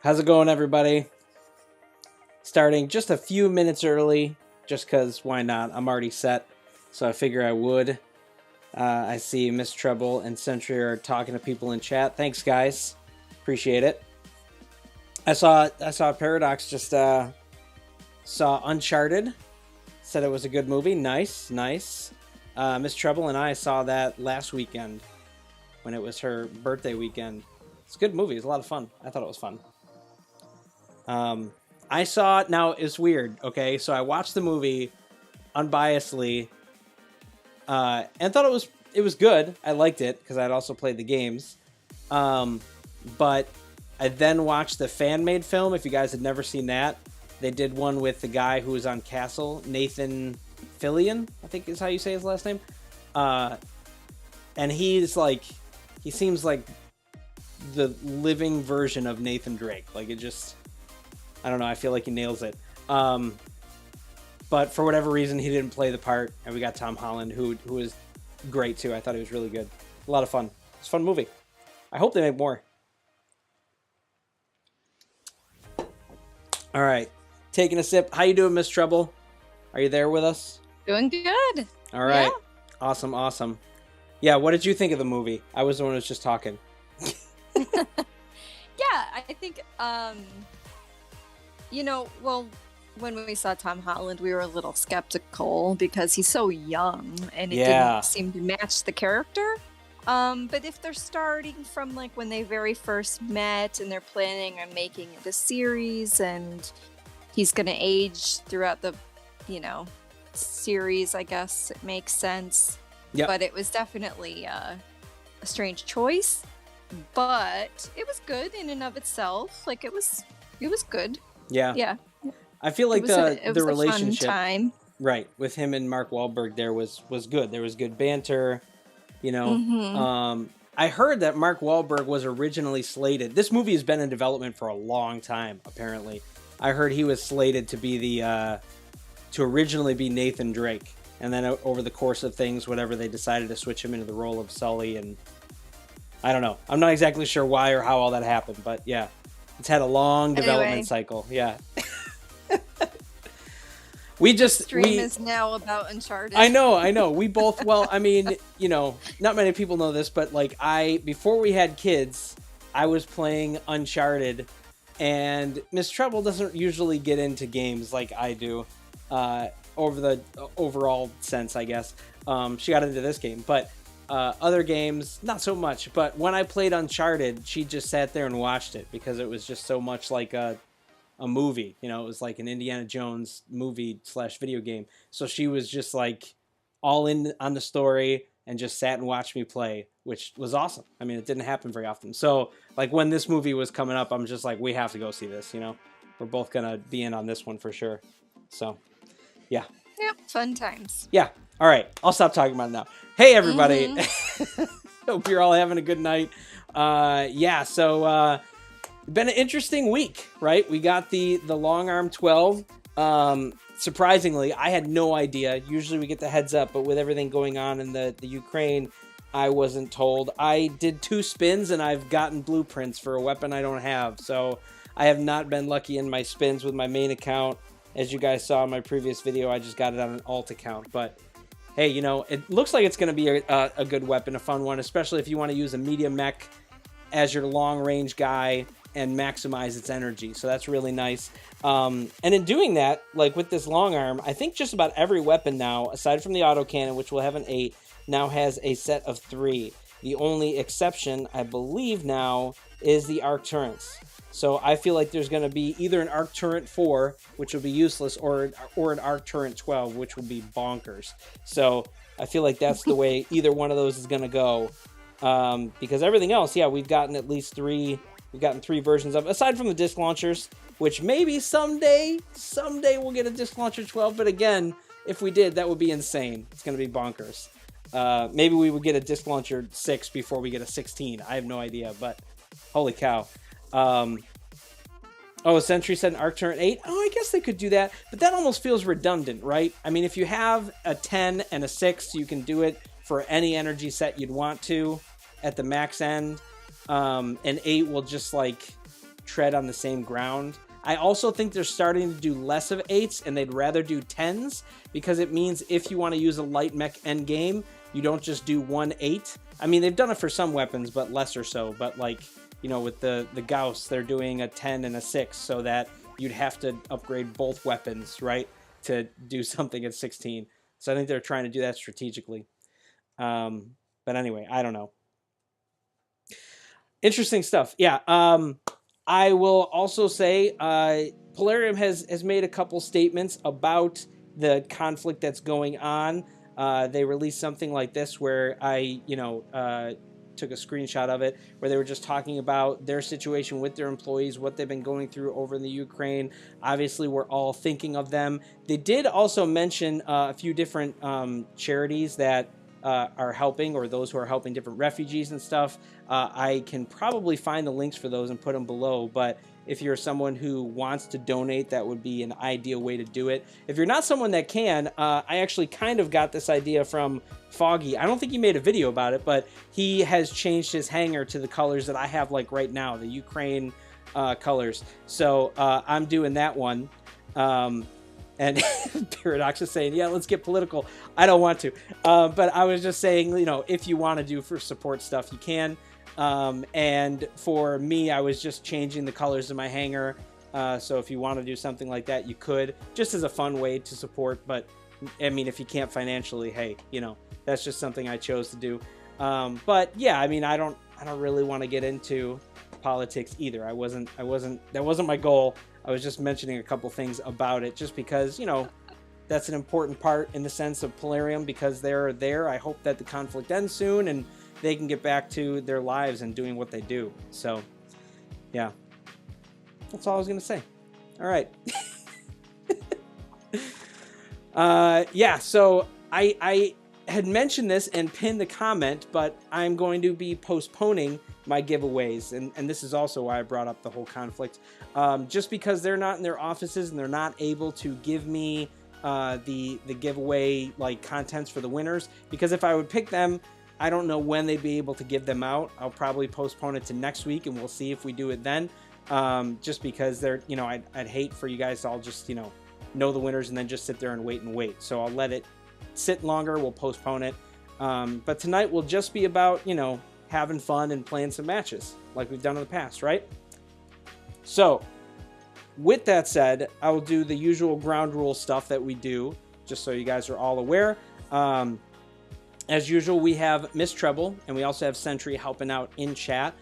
How's it going, everybody? Starting just a few minutes early, just because why not? I'm already set, so I figure I would. I see LilMsTreble and TheSentry are talking to people in chat. Thanks, guys. Appreciate it. I saw Paradox just saw Uncharted. Said it was a good movie. Nice. LilMsTreble and I saw that last weekend when it was her birthday weekend. It's a good movie. It's a lot of fun. I thought it was fun. I saw it. Now, it's weird, okay? So I watched the movie unbiasedly and thought it was good. I liked it because I'd also played the games. But I then watched the fan-made film. If you guys had never seen that, they did one with the guy who was on Castle, Nathan Fillion, I think is how you say his last name. And he seems like the living version of Nathan Drake. Like, it just, I don't know, I feel like he nails it. But for whatever reason, he didn't play the part, and we got Tom Holland, who is great too. I thought he was really good. A lot of fun. It's a fun movie. I hope they make more. All right, taking a sip. How you doing, LilMsTreble? Are you there with us? Doing good. All right. Yeah. Awesome. Yeah, what did you think of the movie? I was the one who was just talking. Yeah, I think, when we saw Tom Holland, we were a little skeptical because he's so young and it didn't seem to match the character. But if they're starting from like when they very first met and they're planning on making it a series and he's going to age throughout the, series, I guess it makes sense. Yep. But it was definitely a strange choice, but it was good in and of itself. Like it was good. Yeah. I feel like the relationship, a fun time. Right, with him and Mark Wahlberg there was good. There was good banter, Mm-hmm. I heard that Mark Wahlberg was originally slated. This movie has been in development for a long time, apparently. I heard he was slated to be to originally be Nathan Drake. And then over the course of things, whatever, they decided to switch him into the role of Sully. And I don't know. I'm not exactly sure why or how all that happened. But yeah, it's had a long development cycle. Yeah. Stream is now about Uncharted. I know. We both, well, I mean, not many people know this, but like before we had kids, I was playing Uncharted, and LilMsTreble doesn't usually get into games like I do, over the overall sense, I guess. She got into this game, but other games, not so much. But when I played Uncharted, she just sat there and watched it because it was just so much like a movie. It was like an Indiana Jones movie / video game. So she was just like all in on the story and just sat and watched me play, which was awesome. I mean, it didn't happen very often. So like when this movie was coming up, I'm just like, we have to go see this, We're both going to be in on this one for sure. So yeah. Yep. Fun times. Yeah. All right. I'll stop talking about it now. Hey, everybody. Mm-hmm. Hope you're all having a good night. So been an interesting week, right? We got the Long Arm 12. Surprisingly, I had no idea. Usually we get the heads up, but with everything going on in the Ukraine, I wasn't told. I did 2 spins and I've gotten blueprints for a weapon I don't have. So I have not been lucky in my spins with my main account. As you guys saw in my previous video, I just got it on an alt account. But hey, it looks like it's going to be a good weapon, a fun one, especially if you want to use a medium mech as your long range guy and maximize its energy. So that's really nice. And in doing that, like with this long arm, I think just about every weapon now, aside from the autocannon, which will have an 8, now has a set of 3. The only exception, I believe now, is the arc turrets. So I feel like there's going to be either an arc turret 4, which will be useless, or an arc turret 12, which will be bonkers. So I feel like that's the way either one of those is going to go. Because everything else, we've gotten at least 3. We've gotten 3 versions of, aside from the disc launchers, which maybe someday we'll get a disc launcher 12. But again, if we did, that would be insane. It's going to be bonkers. Maybe we would get a disc launcher 6 before we get a 16. I have no idea, but holy cow. TheSentry said an arc turret 8. Oh, I guess they could do that, but that almost feels redundant, right? I mean, if you have a 10 and a 6, you can do it for any energy set you'd want to at the max end. An 8 will just like tread on the same ground. I also think they're starting to do less of 8s, and they'd rather do 10s, because it means if you want to use a light mech end game, you don't just do 1 8. I mean, they've done it for some weapons, but lesser so. But like, you know, with the Gauss, they're doing a 10 and a 6, so that you'd have to upgrade both weapons, right, to do something at 16. So I think they're trying to do that strategically. But anyway, I don't know. Interesting stuff. Yeah. I will also say Plarium has made a couple statements about the conflict that's going on. They released something like this where I, took a screenshot of it, where they were just talking about their situation with their employees, what they've been going through over in the Ukraine. Obviously, we're all thinking of them. They did also mention a few different charities that are helping, or those who are helping different refugees and stuff. I can probably find the links for those and put them below, but if you're someone who wants to donate, that would be an ideal way to do it. If you're not someone that can, I actually kind of got this idea from Foggy. I don't think he made a video about it, but he has changed his hangar to the colors that I have like right now, the Ukraine colors. So I'm doing that one. And Paradox is saying, yeah, let's get political. I don't want to. But I was just saying, if you want to do for support stuff, you can. And for me, I was just changing the colors of my hangar. So if you want to do something like that, you could, just as a fun way to support. But I mean, if you can't financially, hey, that's just something I chose to do. But yeah, I mean, I don't really want to get into politics either. That wasn't my goal. I was just mentioning a couple things about it just because, that's an important part in the sense of Plarium, because they're there. I hope that the conflict ends soon and they can get back to their lives and doing what they do. So, yeah. That's all I was going to say. All right. Yeah, so I had mentioned this and pinned the comment, but I'm going to be postponing my giveaways, and this is also why I brought up the whole conflict, just because they're not in their offices and they're not able to give me the giveaway like contents for the winners, because if I would pick them, I don't know when they'd be able to give them out. I'll probably postpone it to next week, and we'll see if we do it then, just because they're, I'd hate for you guys to all just, know the winners and then just sit there and wait. So I'll let it sit longer. We'll postpone it. But tonight will just be about, having fun and playing some matches like we've done in the past, right? So with that said, I will do the usual ground rule stuff that we do, just so you guys are all aware. As usual, we have LilMsTreble, and we also have TheSentry helping out in chat.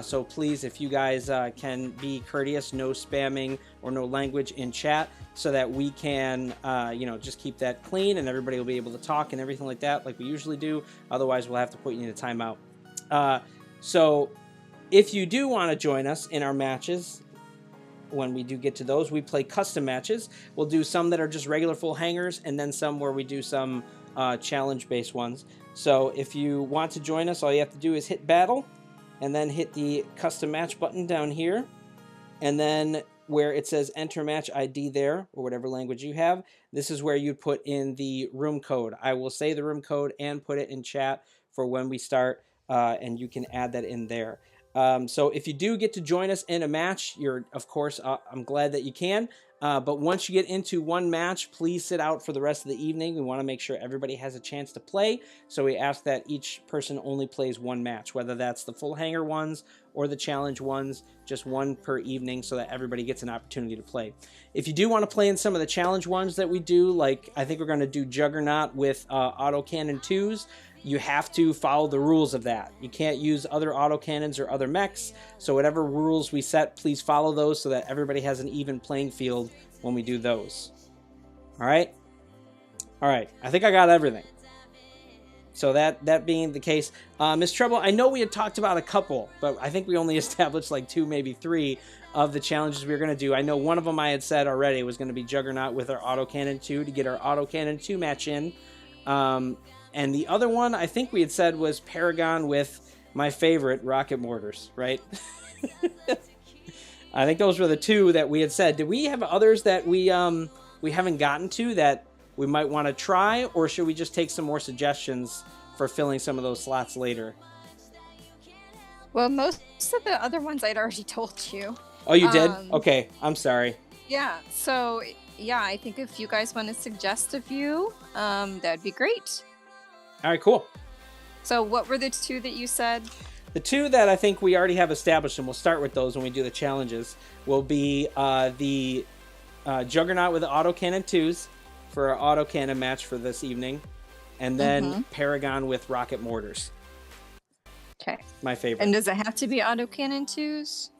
So please, if you guys can be courteous, no spamming or no language in chat, so that we can, just keep that clean and everybody will be able to talk and everything like that, like we usually do. Otherwise, we'll have to put you in a timeout. So if you do want to join us in our matches, when we do get to those, we play custom matches. We'll do some that are just regular full hangers, and then some where we do some challenge-based ones. So if you want to join us, all you have to do is hit battle, and then hit the custom match button down here, and then where it says enter match ID there, or whatever language you have, this is where you put in the room code. I will say the room code and put it in chat for when we start, and you can add that in there. So if you do get to join us in a match, of course, I'm glad that you can. But once you get into one match, please sit out for the rest of the evening. We want to make sure everybody has a chance to play. So we ask that each person only plays one match, whether that's the full hanger ones or the challenge ones, just one per evening, so that everybody gets an opportunity to play. If you do want to play in some of the challenge ones that we do, like I think we're going to do Juggernaut with autocannon 2s, you have to follow the rules of that. You can't use other autocannons or other mechs, so whatever rules we set, please follow those so that everybody has an even playing field when we do those. All right? All right, I think I got everything. So that being the case, LilMsTreble, I know we had talked about a couple, but I think we only established like 2, maybe 3 of the challenges we were going to do. I know one of them I had said already was going to be Juggernaut with our autocannon 2 to get our autocannon 2 match in. And the other one I think we had said was Paragon with my favorite, rocket mortars, right? I think those were the 2 that we had said. Did we have others that we haven't gotten to that we might want to try, or should we just take some more suggestions for filling some of those slots later? Well, most of the other ones I'd already told you. Oh, you did? Okay, I'm sorry. Yeah, so, yeah, I think if you guys want to suggest a few, that'd be great. All right, cool. So what were the 2 that you said? The 2 that I think we already have established, and we'll start with those when we do the challenges, will be the Juggernaut with the autocannon 2s for our autocannon match for this evening, and then Paragon with rocket mortars. Okay. My favorite. And does it have to be autocannon 2s?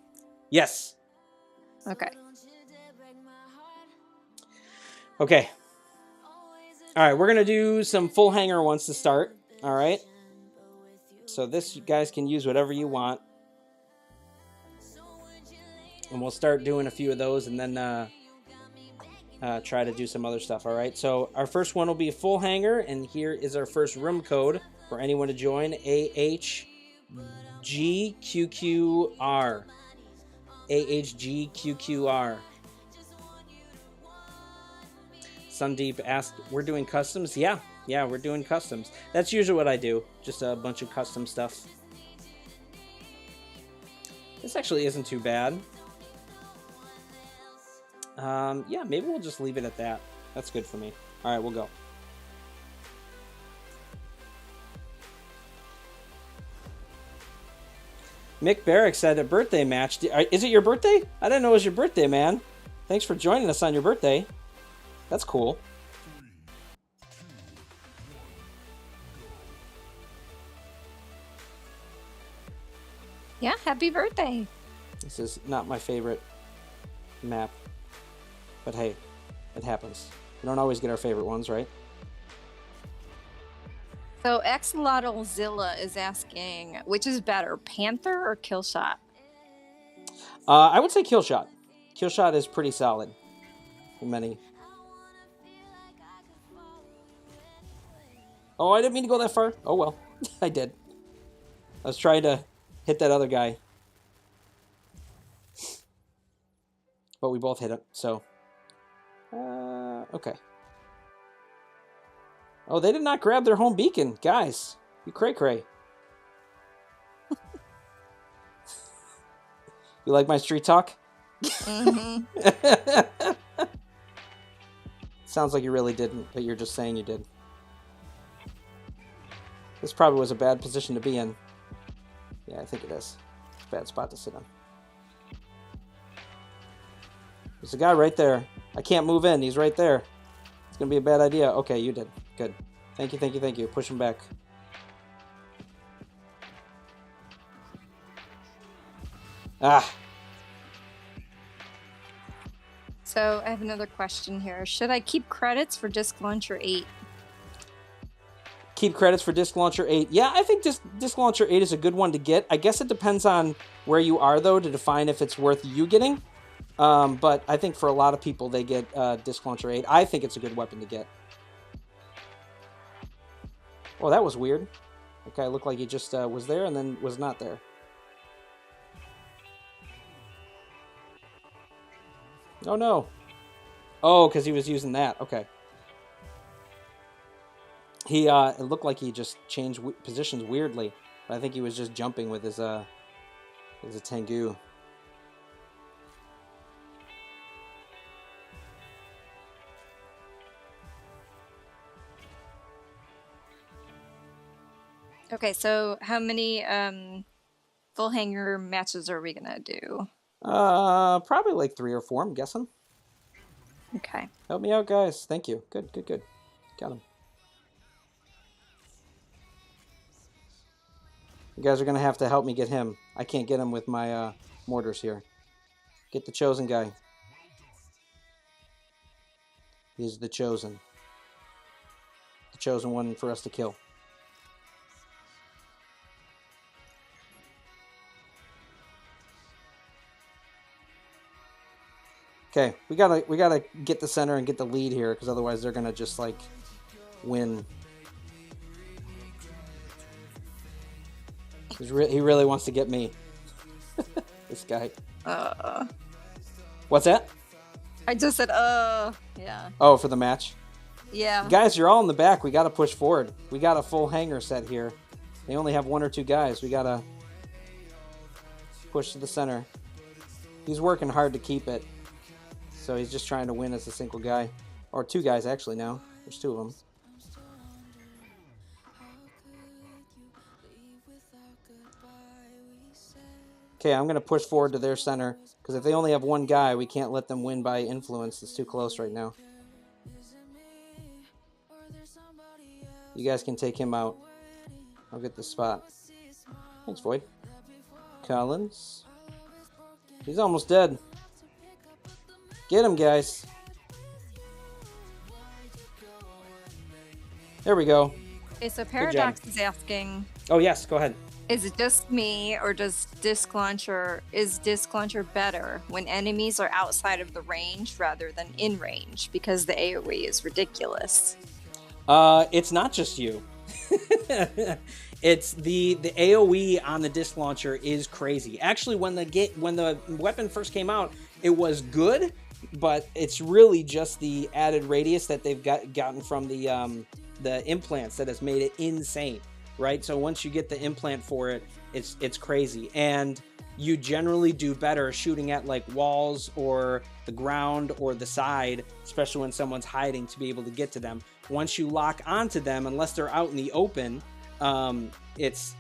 Yes. Okay. Okay. All right, we're going to do some full hanger ones to start. All right. So this, you guys can use whatever you want. And we'll start doing a few of those and then try to do some other stuff. All right. So our first one will be a full hanger. And here is our first room code for anyone to join. AHGQQR. AHGQQR. Sundeep asked, we're doing customs? Yeah, we're doing customs. That's usually what I do. Just a bunch of custom stuff. This actually isn't too bad. Yeah, maybe we'll just leave it at that. That's good for me. All right, we'll go. Mick Barrick said a birthday match. Is it your birthday? I didn't know it was your birthday, man. Thanks for joining us on your birthday. That's cool. Yeah, happy birthday. This is not my favorite map. But hey, it happens. We don't always get our favorite ones, right? So Axolotlzilla is asking, which is better, Panther or Killshot? I would say Killshot. Killshot is pretty solid. For many. Oh, I didn't mean to go that far. Oh well, I did. I was trying to hit that other guy. But we both hit him, so... okay. Oh, they did not grab their home beacon. Guys, you cray-cray. You like my street talk? Mm-hmm. Sounds like you really didn't, but you're just saying you did. This probably was a bad position to be in. Yeah, I think it is. Bad spot to sit on. There's a guy right there. I can't move in. He's right there. It's going to be a bad idea. Okay, you did. Good. Thank you, thank you, thank you. Push him back. Ah. So I have another question here. Should I keep credits for Disc Launcher 8? Keep credits for Disc Launcher 8. Yeah, I think Disc Launcher 8 is a good one to get. I guess it depends on where you are, though, to define if it's worth you getting. But I think for a lot of people, they get Disc Launcher 8. I think it's a good weapon to get. Oh, that was weird. That guy looked like he just was there and then was not there. Oh, no. Oh, because he was using that. Okay. He, it looked like he just changed positions weirdly. But I think he was just jumping with his Tengu. Okay, so how many full hanger matches are we gonna do? Probably like 3 or 4, I'm guessing. Okay. Help me out, guys. Thank you. Good, good, good. Got him. You guys are going to have to help me get him. I can't get him with my mortars here. Get the chosen guy. He's the chosen. The chosen one for us to kill. Okay, we gotta get the center and get the lead here, because otherwise they're gonna just like win. He really wants to get me. This guy. What's that? I just said, yeah. Oh, for the match? Yeah. Guys, you're all in the back. We gotta push forward. We got a full hanger set here. They only have 1 or 2 guys. We gotta push to the center. He's working hard to keep it. So he's just trying to win as a single guy. Or two guys, actually, now. There's two of them. Okay, I'm going to push forward to their center. Because if they only have one guy, we can't let them win by influence. It's too close right now. You guys can take him out. I'll get the spot. Thanks, Void. Collins. He's almost dead. Get him, guys. There we go. Okay, so Paradox is asking... Oh, yes, go ahead. Is it just me, or is Disc Launcher better when enemies are outside of the range rather than in range? Because the AoE is ridiculous. It's not just you. It's the AoE on the Disc Launcher is crazy. Actually, when the weapon first came out, it was good, but it's really just the added radius that they've gotten from the implants that has made it insane. Right, so once you get the implant for it, it's crazy, and you generally do better shooting at like walls or the ground or the side, especially when someone's hiding, to be able to get to them. Once you lock onto them, unless they're out in the open, it's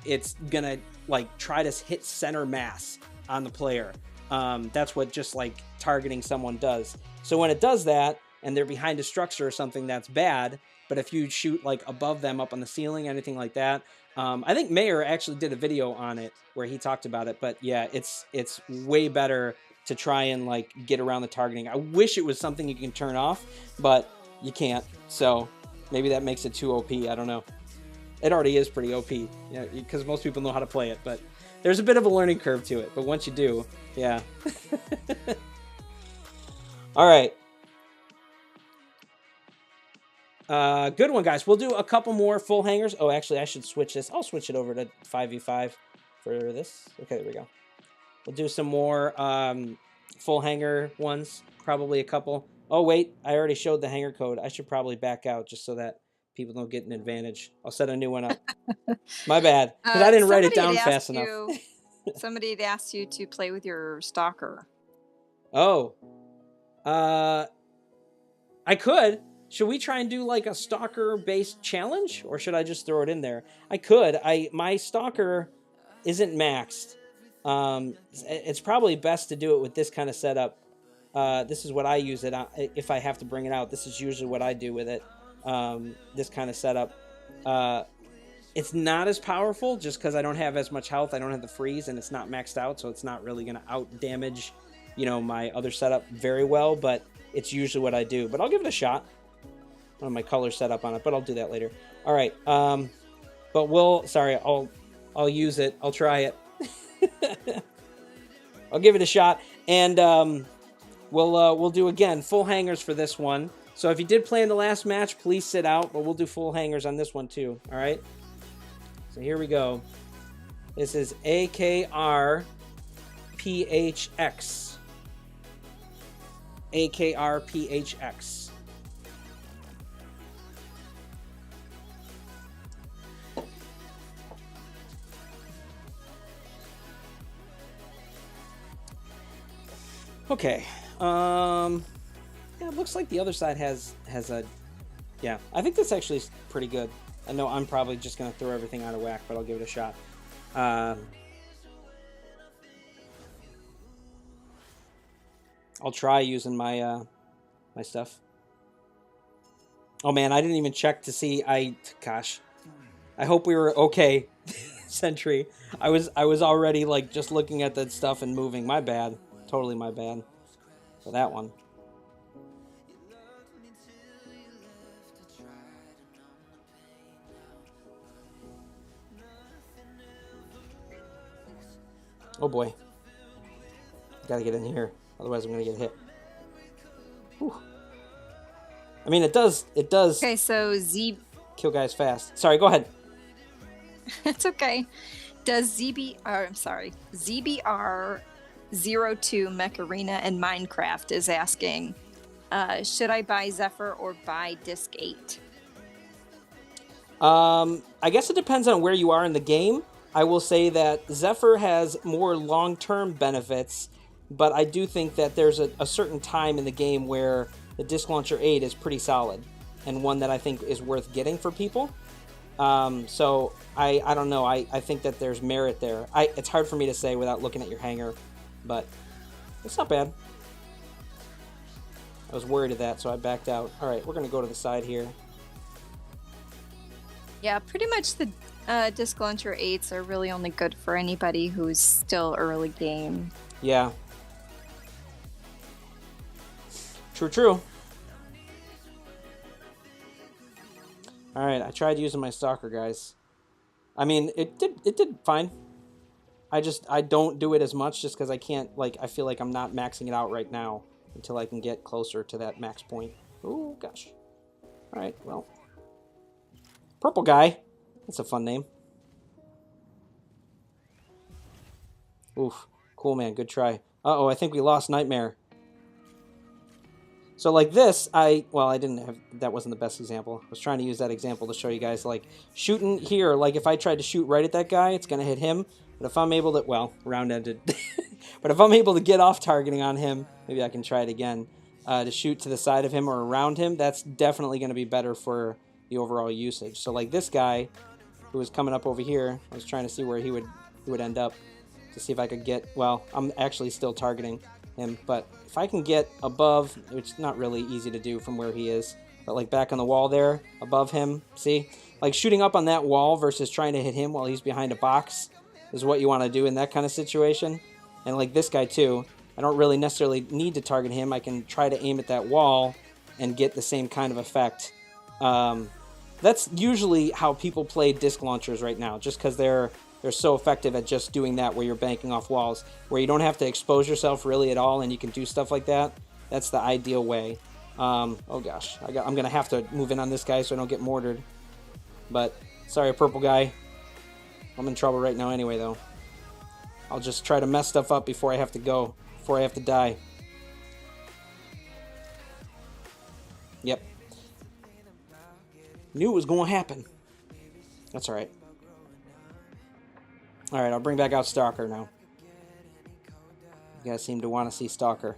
gonna like try to hit center mass on the player. That's what just like targeting someone does. So when it does that and they're behind a structure or something, that's bad. But if you shoot like above them, up on the ceiling, anything like that, I think Mayer actually did a video on it where he talked about it. But yeah, it's way better to try and like get around the targeting. I wish it was something you can turn off, but you can't. So maybe that makes it too OP. I don't know. It already is pretty OP, yeah, because most people know how to play it. But there's a bit of a learning curve to it. But once you do, yeah. All right. Good one, guys. We'll do a couple more full hangers. Oh, actually, I should switch this. I'll switch it over to 5v5 for this. Okay, there we go. We'll do some more full hanger ones. Probably a couple. Oh, wait. I already showed the hanger code. I should probably back out just so that people don't get an advantage. I'll set a new one up. My bad. Because I didn't write it down fast enough. Somebody had asked you to play with your stalker. Oh. I could. Should we try and do like a stalker-based challenge, or should I just throw it in there? I could. My stalker isn't maxed. It's probably best to do it with this kind of setup. This is what I use it on, if I have to bring it out. This is usually what I do with it. This kind of setup. It's not as powerful just because I don't have as much health. I don't have the freeze, and it's not maxed out, so it's not really going to out-damage, my other setup very well. But it's usually what I do. But I'll give it a shot. On my color setup on it, but I'll do that later. All right, but sorry, I'll use it. I'll try it. I'll give it a shot, and we'll do again full hangers for this one. So if you did play in the last match, please sit out, but we'll do full hangers on this one too. All right. So here we go. This is AKR PHX. AKR PHX. Okay, yeah, it looks like the other side has a, yeah, I think that's actually pretty good. I know I'm probably just going to throw everything out of whack, but I'll give it a shot. I'll try using my, my stuff. Oh man, I didn't even check to see, gosh, I hope we were okay, Sentry. I was already like just looking at that stuff and moving, my bad. Totally my bad for that one. Oh boy. Gotta get in here. Otherwise I'm gonna get hit. Whew. I mean, it does. Okay, so kill guys fast. Sorry, go ahead. It's okay. Does ZBR02 Mech Arena and Minecraft is asking, should I buy Zephyr or buy Disc 8? I guess it depends on where you are in the game. I will say that Zephyr has more long-term benefits but I do think that there's a certain time in the game where the Disc Launcher 8 is pretty solid, and one that I think is worth getting for people. So I don't know. I think that there's merit there. It's hard for me to say without looking at your hangar, but it's not bad. I was worried of that, so I backed out. All right, we're going to go to the side here. Yeah, pretty much the Disc Launcher 8s are really only good for anybody who's still early game. Yeah. True. All right, I tried using my Stalker, guys. I mean, it did fine. I don't do it as much just because I can't, like, I feel like I'm not maxing it out right now until I can get closer to that max point. Oh, gosh. All right, well. Purple guy. That's a fun name. Oof. Cool, man. Good try. Uh-oh, I think we lost Nightmare. So like this, I didn't have, that wasn't the best example. I was trying to use that example to show you guys, like, shooting here, like if I tried to shoot right at that guy, it's going to hit him. But if I'm able to, well, round-ended. But if I'm able to get off targeting on him, maybe I can try it again, to shoot to the side of him or around him, that's definitely going to be better for the overall usage. So like this guy who was coming up over here, I was trying to see where he would end up to see if I could get, well, I'm actually still targeting him, but if I can get above, which is not really easy to do from where he is, but like back on the wall there, above him, see? Like shooting up on that wall versus trying to hit him while he's behind a box is what you want to do in that kind of situation. And like this guy too, I don't really necessarily need to target him. I can try to aim at that wall and get the same kind of effect. That's usually how people play disc launchers right now, just because they're so effective at just doing that where you're banking off walls, where you don't have to expose yourself really at all and you can do stuff like that. That's the ideal way. Oh gosh, I'm going to have to move in on this guy so I don't get mortared. But, sorry, purple guy. I'm in trouble right now anyway, though. I'll just try to mess stuff up before I have to go, before I have to die. Yep. Knew it was going to happen. That's alright. Alright, I'll bring back out Stalker now. You guys seem to want to see Stalker.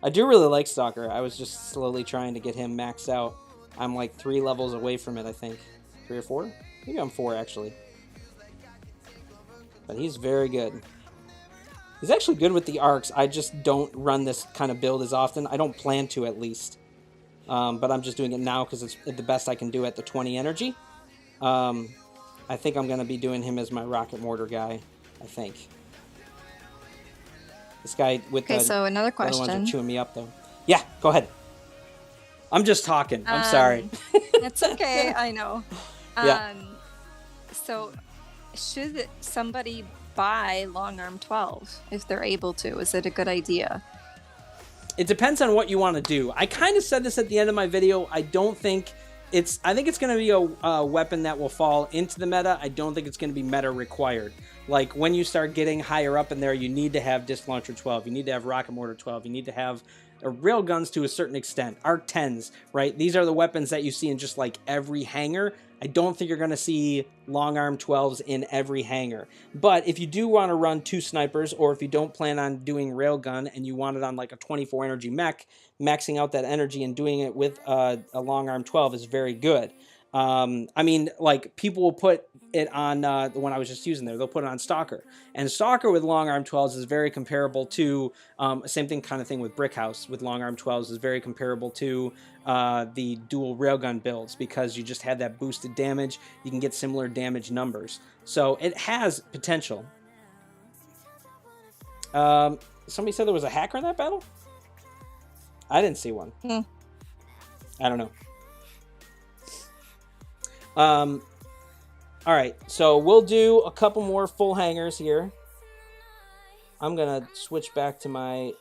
I do really like Stalker. I was just slowly trying to get him maxed out. I'm like 3 levels away from it, I think. 3 or 4? Maybe I'm 4, actually. But he's very good. He's actually good with the arcs. I just don't run this kind of build as often. I don't plan to, at least. But I'm just doing it now because it's the best I can do at the 20 energy. I think I'm going to be doing him as my rocket mortar guy, I think. This guy with the... Okay, so another the other question. ones are chewing me up, though. Yeah, go ahead. I'm just talking. I'm sorry. That's okay, I know. Yeah. So, should somebody buy Long Arm 12 if they're able to? Is it a good idea? It depends on what you want to do. I kind of said this at the end of my video. I think it's going to be a weapon that will fall into the meta. I don't think it's going to be meta required. Like, when you start getting higher up in there, you need to have Disc Launcher 12. You need to have Rocket Mortar 12. You need to have railguns to a certain extent. Arc 10s, right? These are the weapons that you see in just like every hangar. I don't think you're going to see long arm 12s in every hangar. But if you do want to run 2 snipers, or if you don't plan on doing railgun and you want it on like a 24 energy mech, maxing out that energy and doing it with a long arm 12 is very good. I mean, like, people will put it on the one I was just using there. They'll put it on Stalker. And Stalker with long arm 12s is very comparable to, same thing kind of thing with Brick House with long arm 12s is very comparable to the dual railgun builds, because you just have that boosted damage. You can get similar damage numbers. So it has potential. Somebody said there was a hacker in that battle? I didn't see one. I don't know. All right, so we'll do a couple more full hangars here. I'm gonna switch back to my...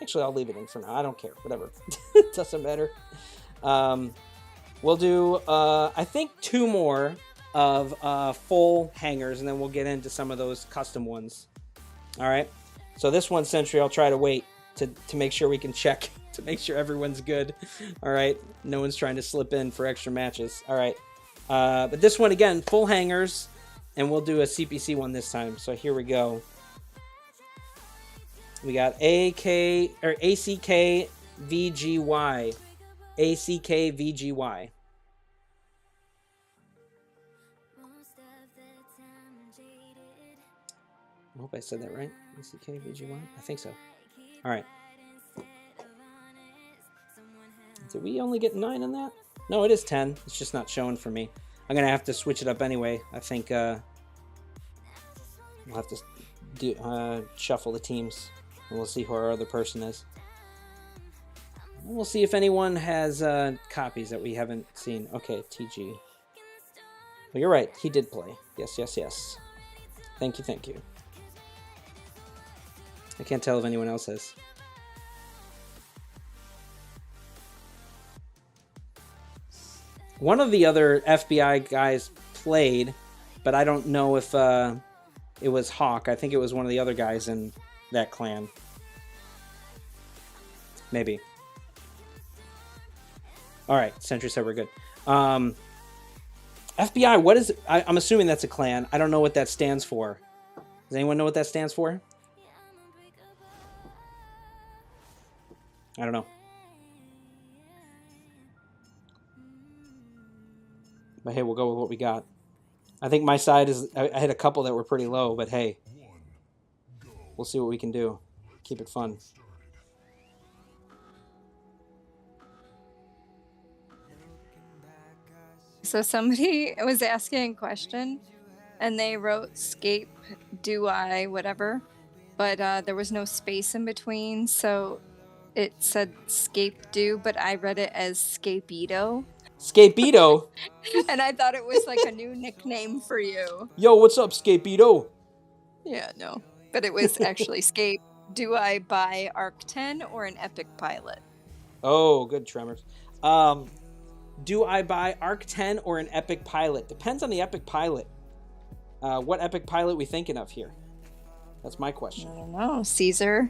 Actually, I'll leave it in for now. I don't care. Whatever. It doesn't matter. We'll do, I think, 2 more of full hangars, and then we'll get into some of those custom ones. All right? So this one, Sentry, I'll try to wait to make sure we can check, to make sure everyone's good. All right? No one's trying to slip in for extra matches. All right. But this one, again, full hangars, and we'll do a CPC one this time. So here we go. We got AK or ACK VGY. ACK VGY. I hope I said that right. ACK VGY? I think so. All right. Did we only get 9 on that? No, it is 10. It's just not showing for me. I'm going to have to switch it up anyway. I think we'll have to shuffle the teams, and we'll see who our other person is. We'll see if anyone has copies that we haven't seen. Okay, TG. Well, you're right. He did play. Yes, yes, yes. Thank you, thank you. I can't tell if anyone else has. One of the other FBI guys played, but I don't know if it was Hawk. I think it was one of the other guys in that clan. Maybe. All right, Sentry said we're good. FBI, what is... I'm assuming that's a clan. I don't know what that stands for. Does anyone know what that stands for? I don't know. But hey, we'll go with what we got. I think my side is... I had a couple that were pretty low, but hey. We'll see what we can do. Keep it fun. So somebody was asking a question, and they wrote scape, do I, whatever. But there was no space in between, so it said scape do, but I read it as scapedo. Scapedo? And I thought it was like a new nickname for you. Yo, what's up, Scapedo? Yeah, no. But it was actually scape. Do I buy Arc 10 or an Epic Pilot? Oh, good, Tremors. Do I buy Arc 10 or an Epic Pilot? Depends on the Epic Pilot. What Epic Pilot we thinking of here? That's my question. I don't know. Caesar?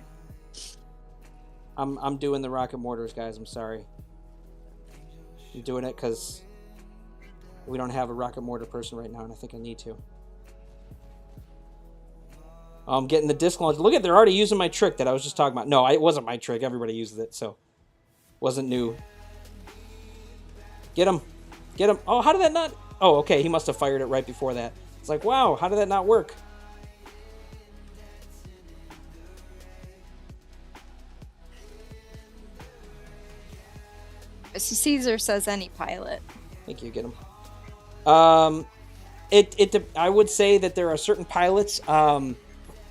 I'm doing the rocket mortars, guys. I'm sorry. I'm doing it because we don't have a rocket mortar person right now, and I think I need to. I'm getting the disc launch. Look at, they're already using my trick that I was just talking about. No, it wasn't my trick. Everybody uses it, so wasn't new. Get him. Get him. Oh, how did that not... Oh, okay. He must have fired it right before that. It's like, wow, how did that not work? Caesar says any pilot. Thank you. Get him. I would say that there are certain pilots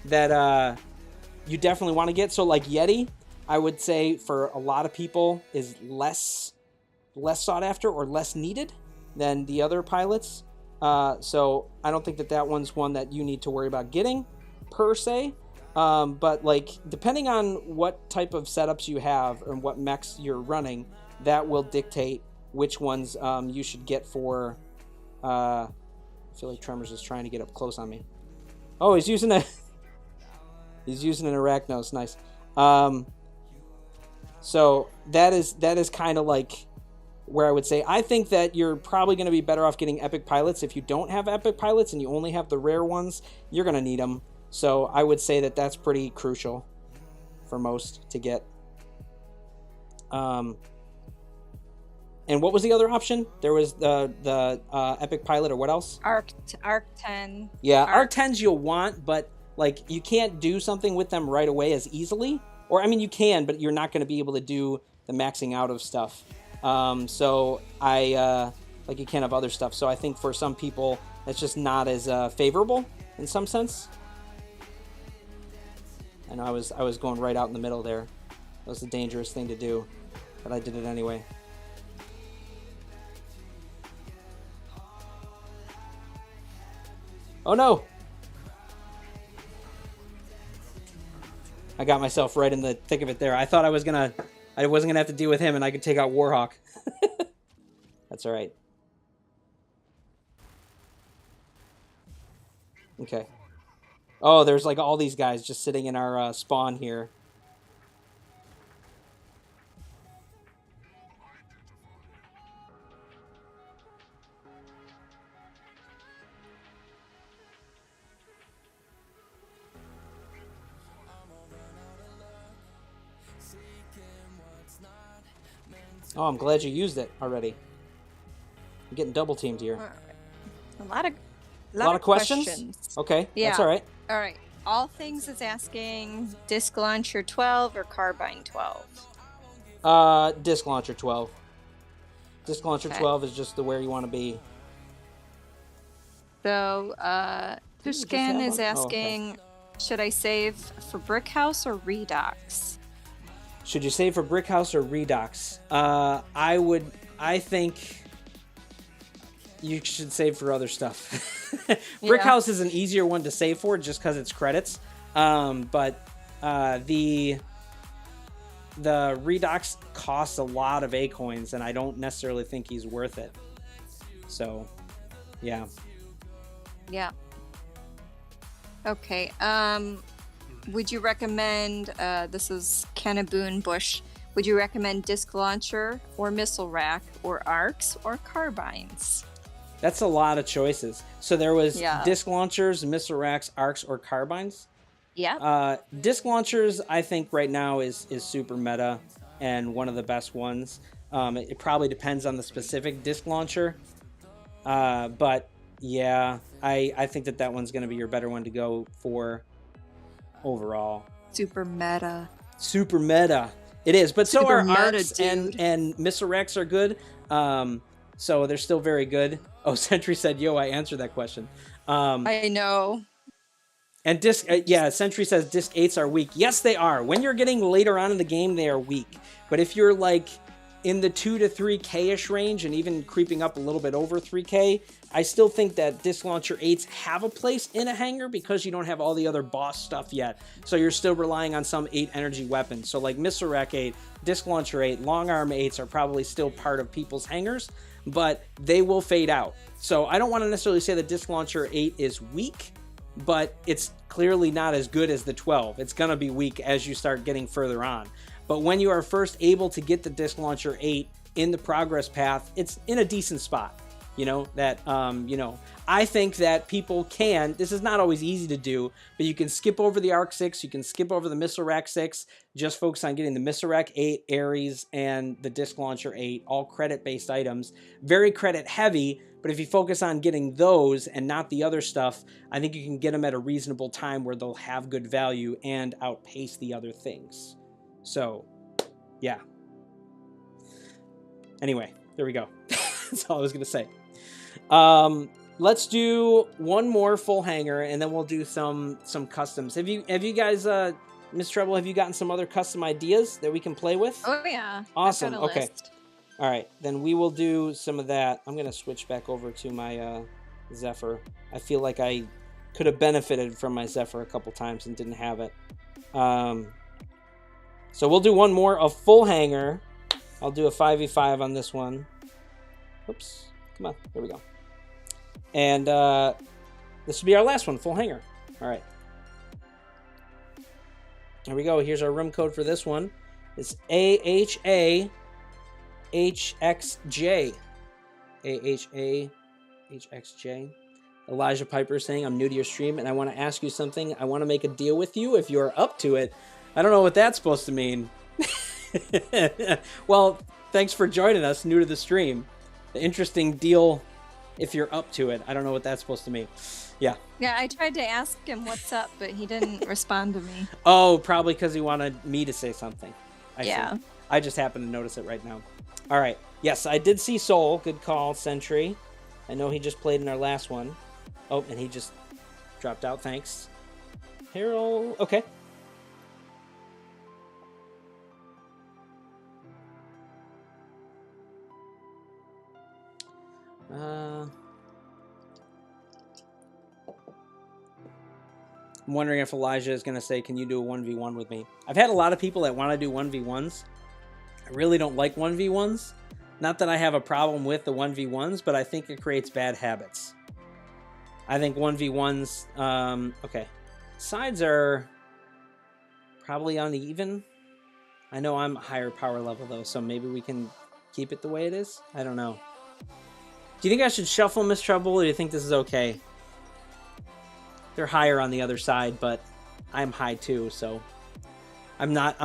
that you definitely want to get. So like Yeti, I would say for a lot of people is less sought after or less needed than the other pilots. So I don't think that one's one that you need to worry about getting per se. But like depending on what type of setups you have and what mechs you're running, that will dictate which ones you should get for... I feel like Tremors is trying to get up close on me. Oh, he's using an Arachnos. Nice. So that is kind of like where I would say I think that you're probably going to be better off getting epic pilots. If you don't have epic pilots and you only have the rare ones, you're going to need them. So I would say that that's pretty crucial for most to get. And what was the other option? There was the epic pilot, or what else? Arc 10. Yeah, Arc 10s you'll want, but like you can't do something with them right away as easily. Or I mean you can, but you're not going to be able to do the maxing out of stuff. So I like you can have other stuff. So I think for some people that's just not as favorable in some sense. And I was going right out in the middle there. That was a dangerous thing to do, but I did it anyway. Oh no! I got myself right in the thick of it there. I thought I wasn't gonna have to deal with him, and I could take out Warhawk. That's all right. Okay. Oh, there's like all these guys just sitting in our spawn here. Oh, I'm glad you used it already. I'm getting double teamed here. A lot of questions. Okay, yeah. That's all right. All right. All Things is asking disc launcher 12 or carbine 12. Disc launcher 12. Disc launcher 12 is just the where you want to be. So, Tushkan is asking, should I save for Brick House or Redox? Should you save for Brick House or Redox? I think you should save for other stuff. Brick House is an easier one to save for just because it's credits. But the Redox costs a lot of A coins, and I don't necessarily think he's worth it. So, yeah. Yeah. Okay. Would you recommend, this is Cannaboon Bush, would you recommend disc launcher or missile rack or arcs or carbines? That's a lot of choices. So there was disc launchers, missile racks, arcs, or carbines. Yeah. Disc launchers, I think right now is super meta and one of the best ones. It probably depends on the specific disc launcher. But yeah, I think that one's going to be your better one to go for overall. Super meta. Super meta. It is, but so are arcs dude. and missile racks are good. So they're still very good. Oh, Sentry said, yo, I answered that question. I know. And disc, Sentry says disc 8s are weak. Yes, they are. When you're getting later on in the game, they are weak. But if you're like in the 2 to 3K-ish range and even creeping up a little bit over 3K, I still think that disc launcher 8s have a place in a hangar because you don't have all the other boss stuff yet. So you're still relying on some 8 energy weapons. So like missile rack 8, disc launcher 8, long arm 8s are probably still part of people's hangars, but they will fade out. So I don't want to necessarily say that disc launcher 8 is weak, but it's clearly not as good as the 12. It's going to be weak as you start getting further on. But when you are first able to get the disc launcher 8 in the progress path, it's in a decent spot. I think that people can, this is not always easy to do, but you can skip over the Arc 6, you can skip over the Missile Rack 6, just focus on getting the Missile Rack 8, Ares, and the Disc Launcher 8, all credit-based items. Very credit-heavy, but if you focus on getting those and not the other stuff, I think you can get them at a reasonable time where they'll have good value and outpace the other things. So, yeah. Anyway, there we go. That's all I was going to say. Let's do one more full hanger, and then we'll do some customs. Have you guys, LilMsTreble, have you gotten some other custom ideas that we can play with? Oh yeah. Awesome. Okay. List. All right, then we will do some of that. I'm gonna switch back over to my Zephyr. I feel like I could have benefited from my Zephyr a couple times and didn't have it. So we'll do one more, a full hanger. I'll do a 5v5 on this one. Oops. Come on. There we go. And this will be our last one, full hanger. All right. There we go. Here's our room code for this one. It's AHA HXJ. AHA HXJ. Elijah Piper saying, I'm new to your stream and I want to ask you something. I want to make a deal with you if you're up to it. I don't know what that's supposed to mean. Well, thanks for joining us, new to the stream. The interesting deal if you're up to it. I don't know what that's supposed to mean. Yeah. Yeah, I tried to ask him what's up, but he didn't respond to me. Oh, probably because he wanted me to say something. I see. I just happened to notice it right now. All right. Yes, I did see Soul. Good call, Sentry. I know he just played in our last one. Oh, and he just dropped out. Thanks. Harold. Okay. I'm wondering if Elijah is going to say, can you do a 1v1 with me? I've had a lot of people that want to do 1v1s. I really don't like 1v1s. Not that I have a problem with the 1v1s, but I think it creates bad habits. I think 1v1s, okay. Sides are probably uneven. I know I'm higher power level though, so maybe we can keep it the way it is. I don't know. Do you think I should shuffle LilMsTreble, or do you think this is okay? They're higher on the other side, but I'm high too, so I'm not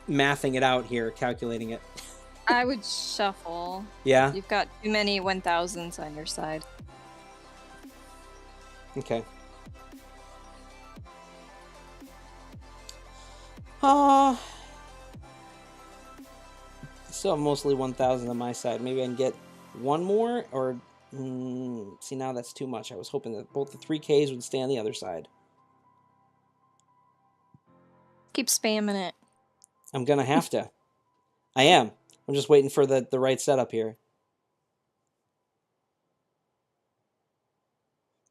mathing it out here, calculating it. I would shuffle. Yeah? You've got too many 1000s on your side. Okay. Still have mostly 1000 on my side. Maybe I can get one more, or see, now that's too much. I was hoping that both the 3Ks would stay on the other side. Keep spamming it. I'm gonna have to. I am. I'm just waiting for the right setup here.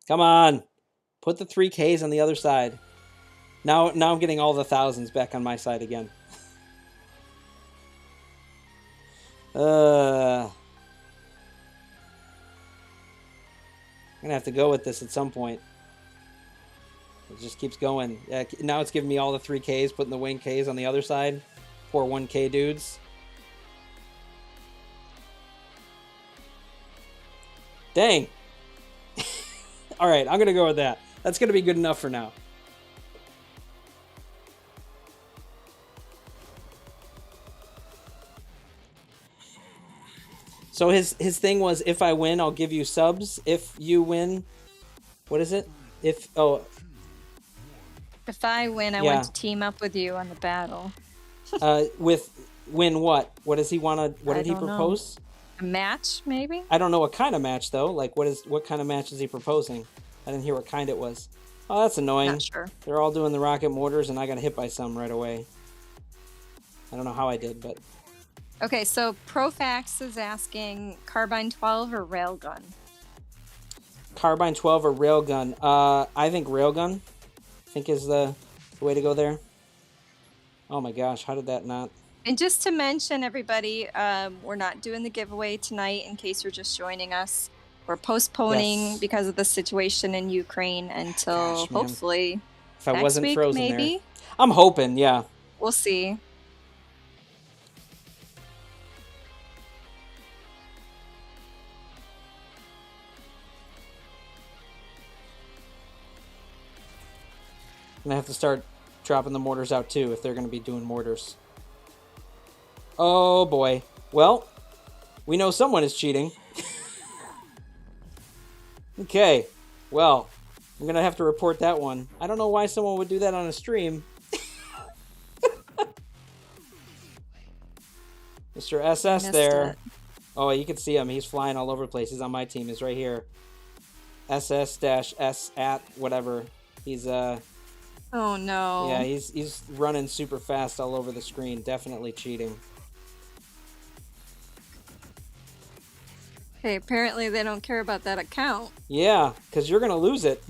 Come on. Put the 3Ks on the other side. Now I'm getting all the 1000s back on my side again. I'm gonna have to go with this at some point. It just keeps going. Yeah, now it's giving me all the 3Ks, putting the wing Ks on the other side. Poor 1K dudes. Dang. All right, I'm gonna go with that. That's gonna be good enough for now. So his thing was, if I win, I'll give you subs. If you win, what is it? If I win, I want to team up with you on the battle. With win what? What does he want to? What did he propose? A match, maybe? I don't know what kind of match though. Like what kind of match is he proposing? I didn't hear what kind it was. Oh, that's annoying. Not sure. They're all doing the rocket mortars, and I got hit by some right away. I don't know how I did, but. Okay, so Profax is asking Carbine 12 or Railgun? Carbine 12 or Railgun? I think Railgun. I think is the way to go there. Oh my gosh, how did that not? And just to mention, everybody, we're not doing the giveaway tonight in case you're just joining us. We're postponing because of the situation in Ukraine until hopefully if I next wasn't week, frozen maybe. There. I'm hoping, yeah. We'll see. I'm gonna have to start dropping the mortars out too if they're gonna be doing mortars. Oh boy. Well, we know someone is cheating. Okay. Well, I'm gonna have to report that one. I don't know why someone would do that on a stream. Mr. SS there. Oh, you can see him. He's flying all over the place. He's on my team. He's right here. SS-S at whatever. He's Oh no. Yeah, he's running super fast all over the screen. Definitely cheating. Hey, apparently they don't care about that account. Yeah, because you're gonna lose it.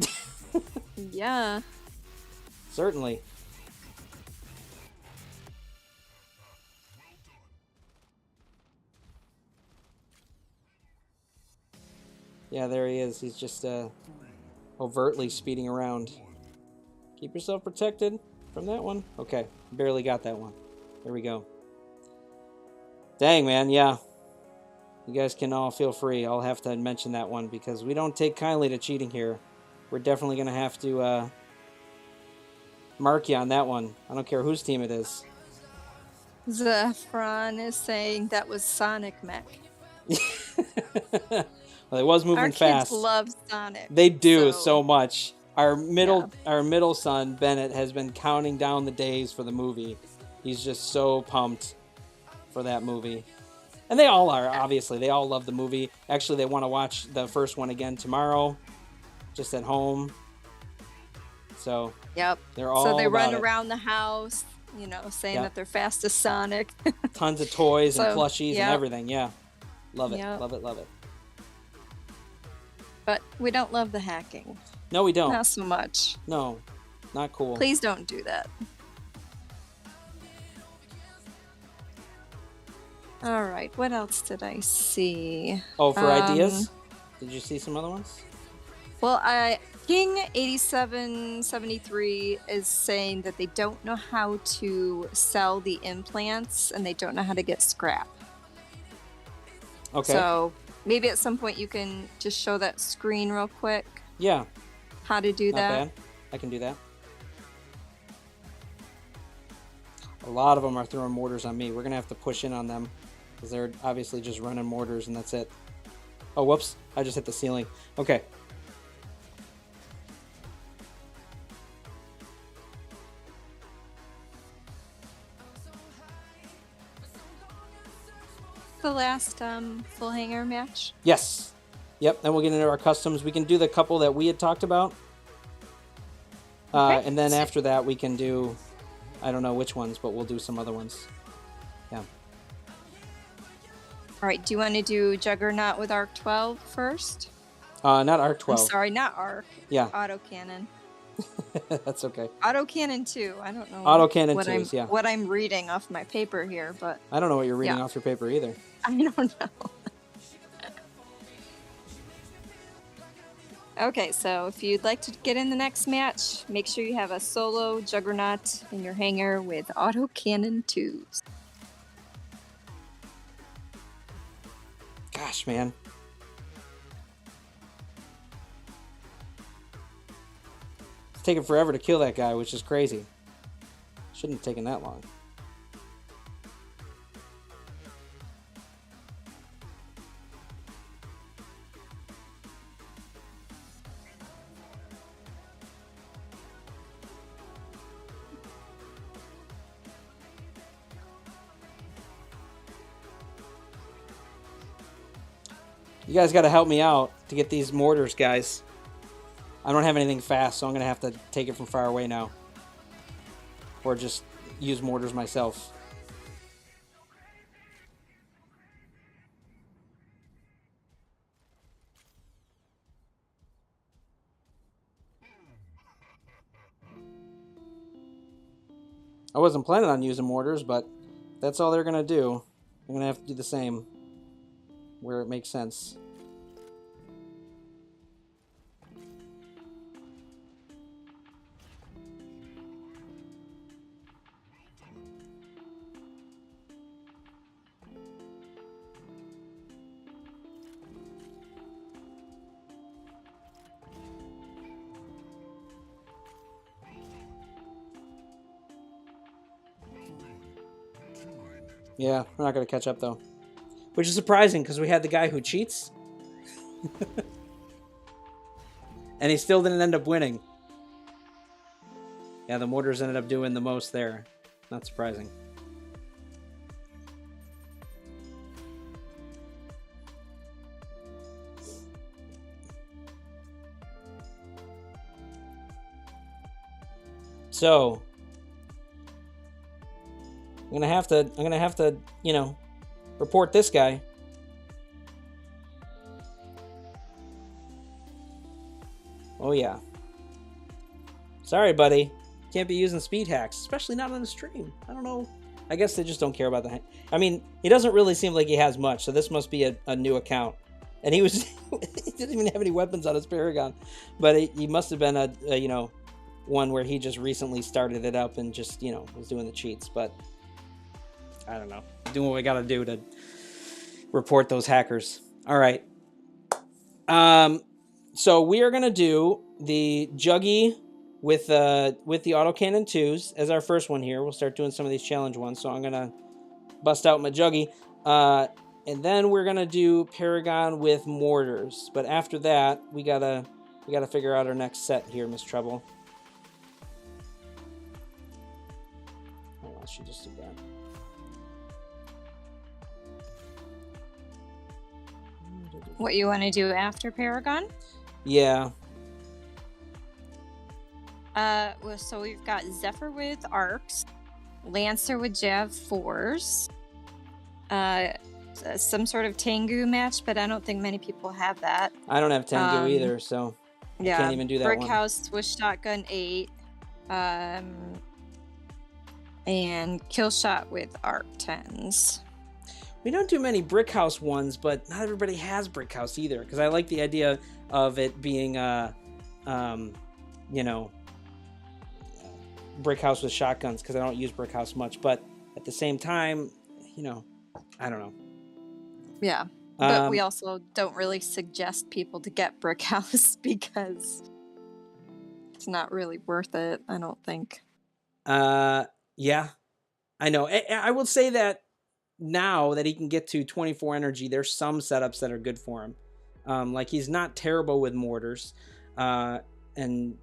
Yeah. Certainly. Yeah, there he is. He's just overtly speeding around. Keep yourself protected from that one. Okay, barely got that one. There we go. Dang, man, yeah. You guys can all feel free. I'll have to mention that one because we don't take kindly to cheating here. We're definitely going to have to mark you on that one. I don't care whose team it is. Zephron is saying that was Sonic Mech. Well, it was moving fast. Our kids love Sonic. They do so much. Our middle son, Bennett, has been counting down the days for the movie. He's just so pumped for that movie. And they all are, obviously. They all love the movie. Actually, they want to watch the first one again tomorrow, just at home. So, yep. They're all So they run about around the house, you know, saying that they're fast as Sonic. Tons of toys and plushies and everything. Yeah. Love it. Yep. Love it. Love it. But we don't love the hacking. No, we don't. Not so much. No, not cool. Please don't do that. All right, what else did I see? Oh, for ideas? Did you see some other ones? Well, King 8773 is saying that they don't know how to sell the implants and they don't know how to get scrap. Okay. So maybe at some point you can just show that screen real quick. Yeah. How to do that. Not bad. I can do that. A lot of them are throwing mortars on me. We're going to have to push in on them. because they're obviously just running mortars and that's it. Oh, whoops. I just hit the ceiling. Okay. The last full hangar match? Yes. Yep, then we'll get into our customs. We can do the couple that we had talked about. Okay. And then after that, we can do, I don't know which ones, but we'll do some other ones. Yeah. All right, do you want to do Juggernaut with Arc 12 first? Not Arc 12. I'm sorry, not Arc. Yeah. Autocannon. That's okay. Autocannon 2. I don't know. Autocannon 2s, yeah. What I'm reading off my paper here, but I don't know what you're reading off your paper either. I don't know. Okay, so if you'd like to get in the next match, make sure you have a solo Juggernaut in your hangar with Autocannon 2s. Gosh, man. It's taking forever to kill that guy, which is crazy. Shouldn't have taken that long. You guys got to help me out to get these mortars, guys. I don't have anything fast, so I'm going to have to take it from far away now. Or just use mortars myself. I wasn't planning on using mortars, but that's all they're going to do. I'm going to have to do the same where it makes sense. Yeah, we're not going to catch up, though. Which is surprising, because we had the guy who cheats. And he still didn't end up winning. Yeah, the mortars ended up doing the most there. Not surprising. So I'm gonna have to, you know, report this guy. Oh yeah. Sorry, buddy. Can't be using speed hacks, especially not on the stream. I don't know. I guess they just don't care about the hack. I mean, he doesn't really seem like he has much, so this must be a new account. And he was he didn't even have any weapons on his Paragon, but he must have been a you know, one where he just recently started it up and just, you know, was doing the cheats. But I don't know, doing what we gotta do to report those hackers. All right. So we are gonna do the Juggy with the autocannon 2s as our first one here. We'll start doing some of these challenge ones. So I'm gonna bust out my Juggy, and then we're gonna do Paragon with mortars. But after that, we gotta figure out our next set here, LilMsTreble. Oh, I should just do that. What you want to do after Paragon? Yeah. Well, so we've got Zephyr with arcs, Lancer with Jav 4s, some sort of Tengu match, but I don't think many people have that. I don't have Tengu either, so yeah, I can't even do that Brick one. House with Shotgun 8, and Kill Shot with Arc 10s. We don't do many Brick House ones, but not everybody has Brick House either, because I like the idea of it being, you know, Brick House with shotguns, because I don't use Brick House much, but at the same time, you know, I don't know. Yeah, but we also don't really suggest people to get Brick House because it's not really worth it, I don't think. Yeah, I know. I will say that now that he can get to 24 energy, there's some setups that are good for him. Like he's not terrible with mortars and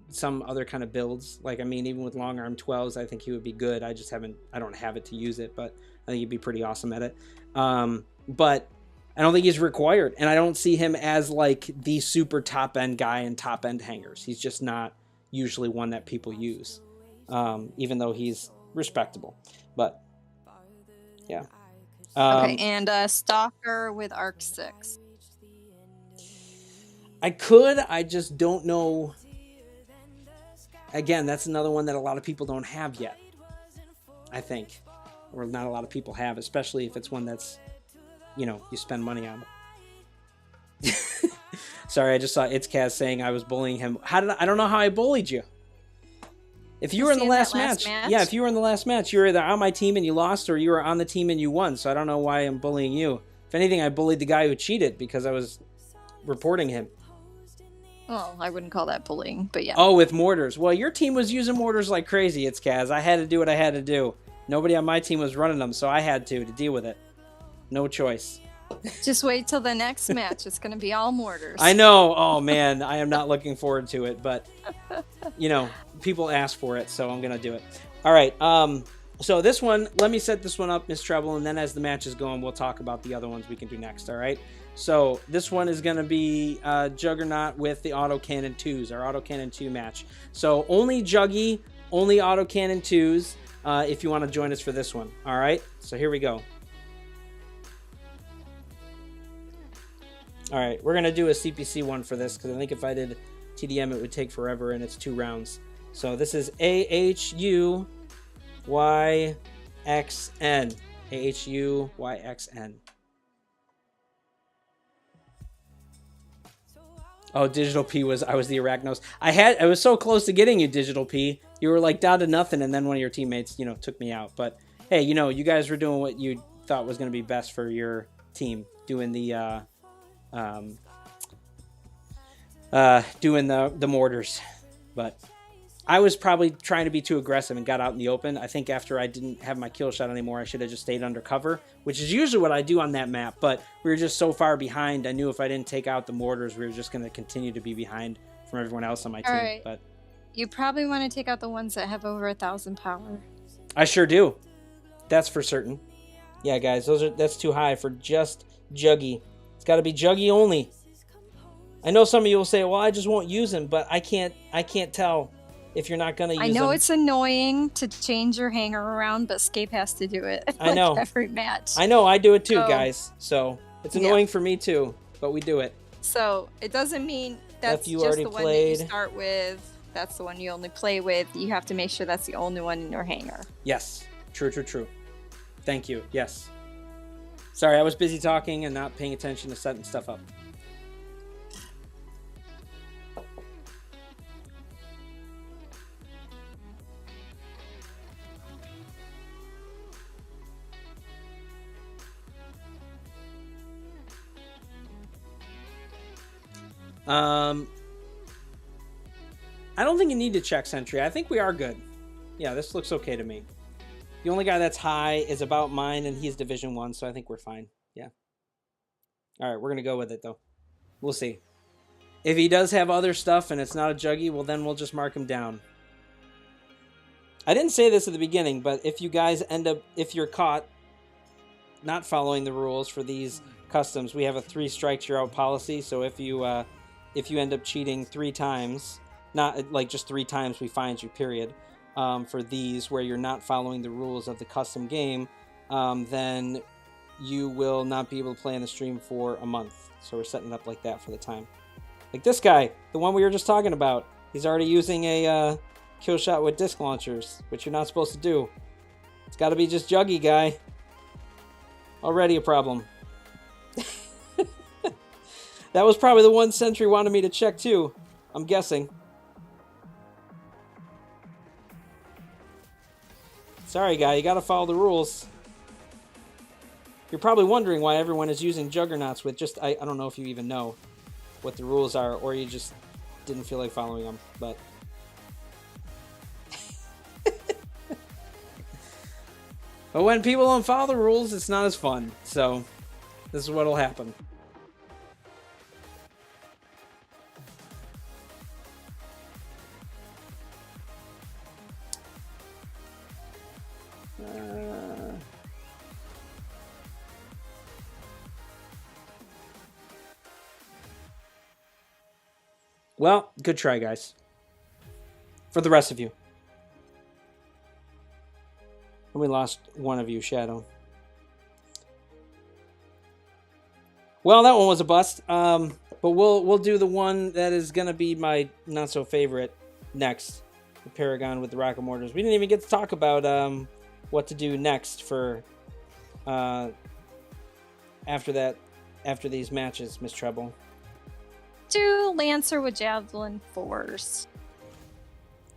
some other kind of builds. Like, I mean, even with long arm 12s, I think he would be good. I don't have it to use it, but I think he'd be pretty awesome at it. But I don't think he's required, and I don't see him as like the super top end guy in top end hangars. He's just not usually one that people use, even though he's respectable. But yeah. Okay, and Stalker with Arc 6. I just don't know. Again, that's another one that a lot of people don't have yet, I think. Or not a lot of people have, especially if it's one that's, you know, you spend money on. Sorry, I just saw It's Kaz saying I was bullying him. I don't know how I bullied you. If you were in the last match, yeah, if you were in the last match, you were either on my team and you lost, or you were on the team and you won. So I don't know why I'm bullying you. If anything, I bullied the guy who cheated because I was reporting him. Well, I wouldn't call that bullying, but yeah. Oh, with mortars. Well, your team was using mortars like crazy, It's Kaz. I had to do what I had to do. Nobody on my team was running them, so I had to deal with it. No choice. Just wait till the next match. It's going to be all mortars. I know. Oh, man. I am not looking forward to it, but, you know, people ask for it, so I'm going to do it. All right. So this one, let me set this one up, LilMsTreble, and then as the match is going, we'll talk about the other ones we can do next, all right? So this one is going to be Juggernaut with the Autocannon 2s, our Autocannon 2 match. So only Juggy, only Autocannon 2s if you want to join us for this one, all right? So here we go. All right, we're going to do a CPC one for this because I think if I did TDM, it would take forever, and it's 2 rounds. So this is AHUYXN. AHUYXN. Oh, Digital P I was the Arachnos. I was so close to getting you, Digital P. You were like down to nothing, and then one of your teammates, you know, took me out. But hey, you know, you guys were doing what you thought was going to be best for your team, doing the mortars. But I was probably trying to be too aggressive and got out in the open. I think after I didn't have my kill shot anymore, I should have just stayed under cover, which is usually what I do on that map. But we were just so far behind. I knew if I didn't take out the mortars, we were just going to continue to be behind from everyone else on my team. Right. But you probably want to take out the ones that have over 1,000 power. I sure do. That's for certain. Yeah, guys, that's too high for just Juggy. It's got to be Juggy only. I know some of you will say, "Well, I just won't use him," but I can't tell if you're not going to use him. I know it's annoying to change your hanger around, but Scape has to do it. I know. Every match. I know. I do it too, guys. So it's annoying for me too, but we do it. So it doesn't mean that's just the one that you start with. That's the one you only play with. You have to make sure that's the only one in your hanger. Yes. True. Thank you. Yes. Sorry, I was busy talking and not paying attention to setting stuff up. I don't think you need to check Sentry. I think we are good. Yeah, this looks okay to me. The only guy that's high is about mine, and he's Division 1, so I think we're fine. Yeah. All right, we're going to go with it, though. We'll see. If he does have other stuff and it's not a Juggy, well, then we'll just mark him down. I didn't say this at the beginning, but if you guys if you're caught not following the rules for these customs, we have a 3 strikes you're out policy. So if you end up cheating 3 times, not like just 3 times, we find you, period. For these where you're not following the rules of the custom game, then you will not be able to play on the stream for a month. So we're setting it up like that for the time. Like this guy, the one we were just talking about, he's already using a kill shot with disc launchers, which you're not supposed to do. It's got to be just Juggy, guy. Already a problem. That was probably the one Sentry wanted me to check too, I'm guessing. Sorry, guy, you gotta follow the rules. You're probably wondering why everyone is using Juggernauts with just... I don't know if you even know what the rules are, or you just didn't feel like following them, but... But when people don't follow the rules, it's not as fun. So this is what'll happen. Well, good try, guys. For the rest of you. And we lost one of you, Shadow. Well, that one was a bust. But we'll do the one that is gonna be my not so favorite next. The Paragon with the rocket mortars. We didn't even get to talk about what to do next for after these matches, LilMsTreble. Do Lancer with Javelin Force.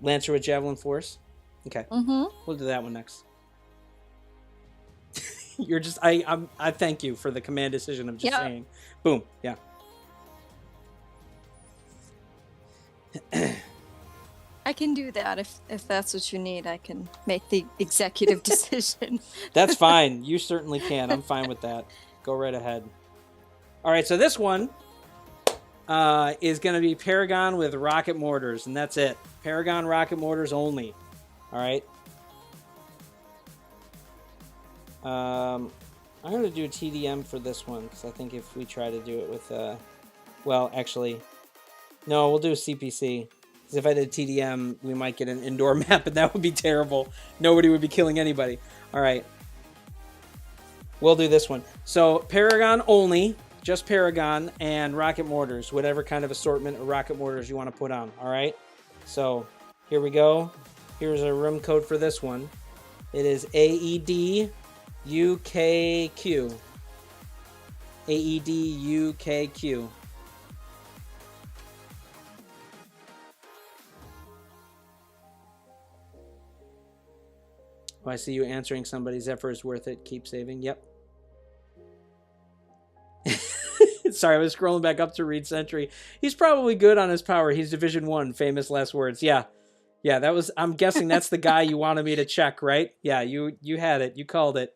Lancer with Javelin Force? Okay. We'll do that one next. You're just I thank you for the command decision of just saying. Boom. Yeah. I can do that if that's what you need. I can make the executive decision. That's fine. You certainly can. I'm fine with that. Go right ahead. All right, so this one is going to be Paragon with rocket mortars, and that's it. Paragon rocket mortars only. All right. I'm going to do a TDM for this one because I think if we try to do it with, well, actually, no, we'll do a CPC. Because if I did TDM, we might get an indoor map, and that would be terrible. Nobody would be killing anybody. All right. We'll do this one. So Paragon only, just Paragon and rocket mortars, whatever kind of assortment of rocket mortars you want to put on. All right. So here we go. Here's a room code for this one. It is AED UKQ. AED UKQ. Oh, I see you answering somebody. Zephyr is worth it. Keep saving. Yep. Sorry, I was scrolling back up to read Sentry. He's probably good on his power. He's Division 1. Famous last words. Yeah. Yeah, that was... I'm guessing that's the guy you wanted me to check, right? Yeah, you had it. You called it.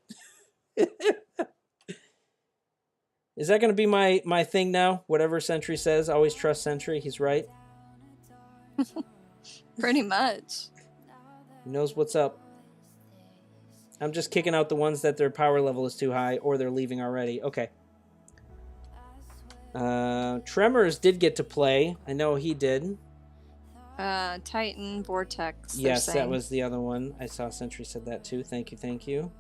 Is that going to be my thing now? Whatever Sentry says, always trust Sentry. He's right. Pretty much. He knows what's up. I'm just kicking out the ones that their power level is too high or they're leaving already. Okay. Tremors did get to play. I know he did. Titan Vortex. Yes, that was the other one. I saw Sentry said that too. Thank you, thank you.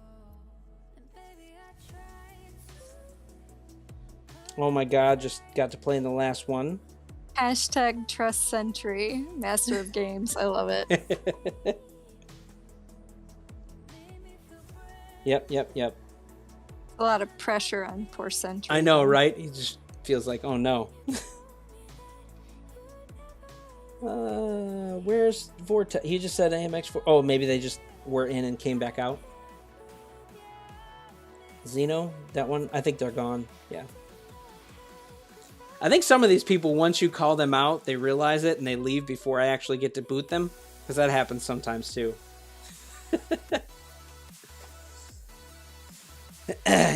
Oh my god, just got to play in the last one. Hashtag trust Sentry. Master of games. I love it. Yep. A lot of pressure on poor Sentry. I know, right? He just feels like, oh no. Where's Vortex? He just said AMX4. Oh, maybe they just were in and came back out. Xeno, that one, I think they're gone. Yeah. I think some of these people, once you call them out, they realize it and they leave before I actually get to boot them. Because that happens sometimes too.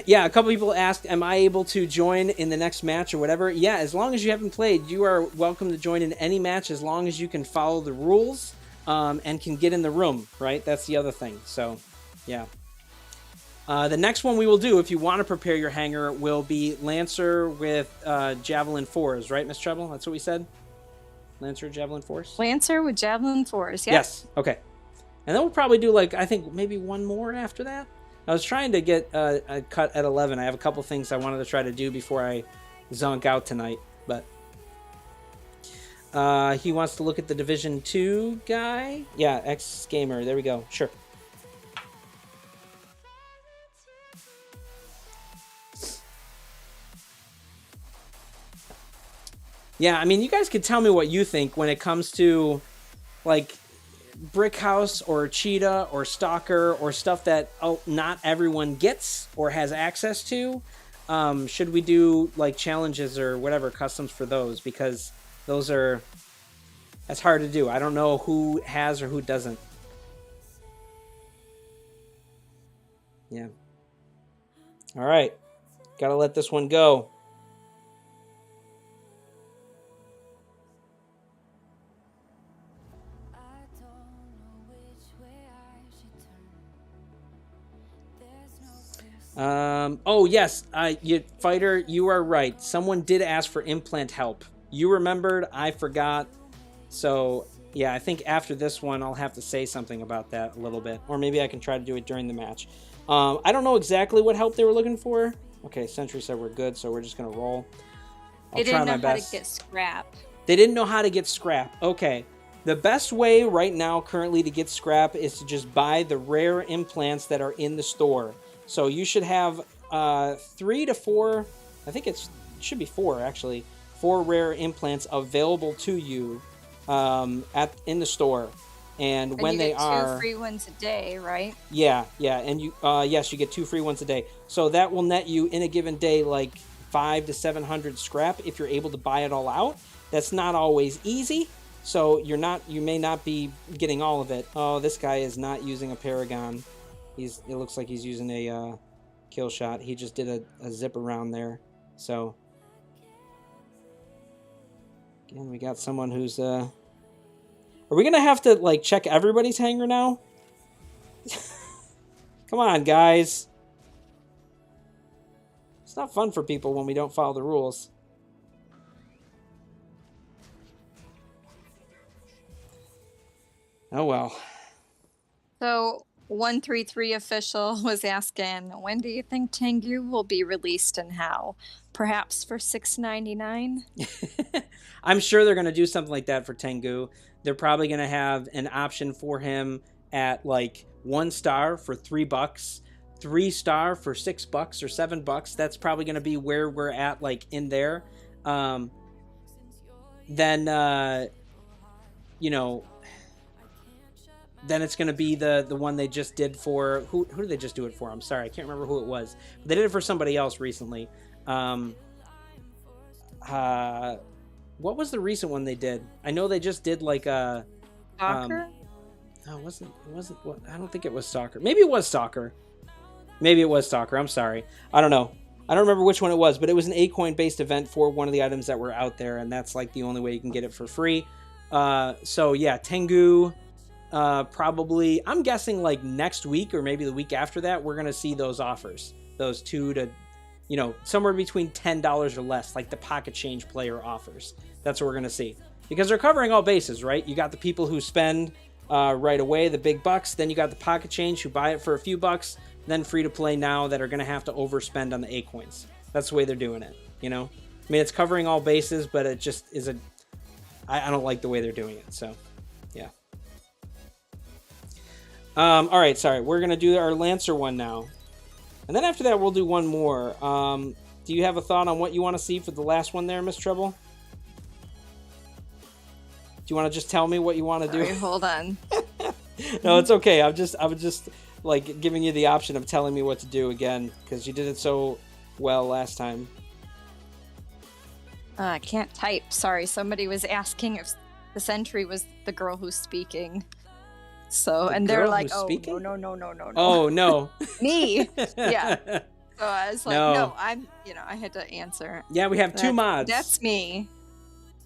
Yeah, a couple people asked, am I able to join in the next match or whatever? Yeah, as long as you haven't played, you are welcome to join in any match as long as you can follow the rules and can get in the room, right? That's the other thing. So, yeah. The next one we will do, if you want to prepare your hangar, will be Lancer with Javelin 4s, right, LilMsTreble? That's what we said? Lancer, Javelin 4s? Lancer with Javelin 4s, yeah. Yes, okay. And then we'll probably do, like, I think maybe one more after that. I was trying to get a cut at 11. I have a couple things I wanted to try to do before I zonk out tonight, but he wants to look at the Division 2 guy. Yeah, X-Gamer. There we go. Sure. Yeah, I mean, you guys could tell me what you think when it comes to, like, Brick House or Cheetah or Stalker or stuff that not everyone gets or has access to. Should we do like challenges or whatever customs for those, because that's hard to do. I don't know who has or who doesn't. Yeah. All right. Gotta let this one go. Oh yes, fighter, you are right. Someone did ask for implant help. You remembered, I forgot. So yeah, I think after this one, I'll have to say something about that a little bit, or maybe I can try to do it during the match. I don't know exactly what help they were looking for. Okay, Sentry said we're good, so we're just gonna roll. They didn't know how to get scrap. They didn't know how to get scrap. Okay. The best way right now currently to get scrap is to just buy the rare implants that are in the store. So you should have 3 to 4, I think it should be 4 actually, 4 rare implants available to you in the store. And when they are 2 free ones a day, right? Yeah, and you yes, you get 2 free ones a day. So that will net you in a given day like 500 to 700 scrap if you're able to buy it all out. That's not always easy. So you may not be getting all of it. Oh, this guy is not using a Paragon. It looks like he's using a kill shot. He just did a zip around there. So again, we got someone who's Are we gonna have to like check everybody's hangar now? Come on, guys. It's not fun for people when we don't follow the rules. Oh well. So 133 official was asking, when do you think Tengu will be released and how? Perhaps for $6.99? I'm sure they're going to do something like that for Tengu. They're probably going to have an option for him at like 1 star for $3, 3 star for $6 or $7. That's probably going to be where we're at, like in there. Then it's going to be the one they just did for... Who did they just do it for? I'm sorry, I can't remember who it was. But they did it for somebody else recently. What was the recent one they did? I know they just did like a... Stalker? No, it wasn't. I don't think it was Stalker. Maybe it was Stalker. I'm sorry. I don't know. I don't remember which one it was, but it was an A-coin based event for one of the items that were out there, and that's like the only way you can get it for free. So yeah, Tengu... probably, I'm guessing like next week or maybe the week after that, we're going to see those offers. Those 2 to, somewhere between $10 or less, like the pocket change player offers. That's what we're going to see. Because they're covering all bases, right? You got the people who spend right away, the big bucks. Then you got the pocket change who buy it for a few bucks. Then free to play now that are going to have to overspend on the A-coins. That's the way they're doing it, I mean, it's covering all bases, but it just is I don't like the way they're doing it, so, yeah. All right, sorry. We're going to do our Lancer one now. And then after that, we'll do one more. Do you have a thought on what you want to see for the last one there, LilMsTreble? Do you want to just tell me what you want to do? Sorry, hold on. No, it's okay. I was just like giving you the option of telling me what to do again because you did it so well last time. I can't type. Sorry, somebody was asking if TheSentry was the girl who's speaking. So, and they're like, oh, speaking? No. Oh, no. Me. Yeah. So I was like, no I'm, I had to answer. Yeah, we have 2 mods. That's me.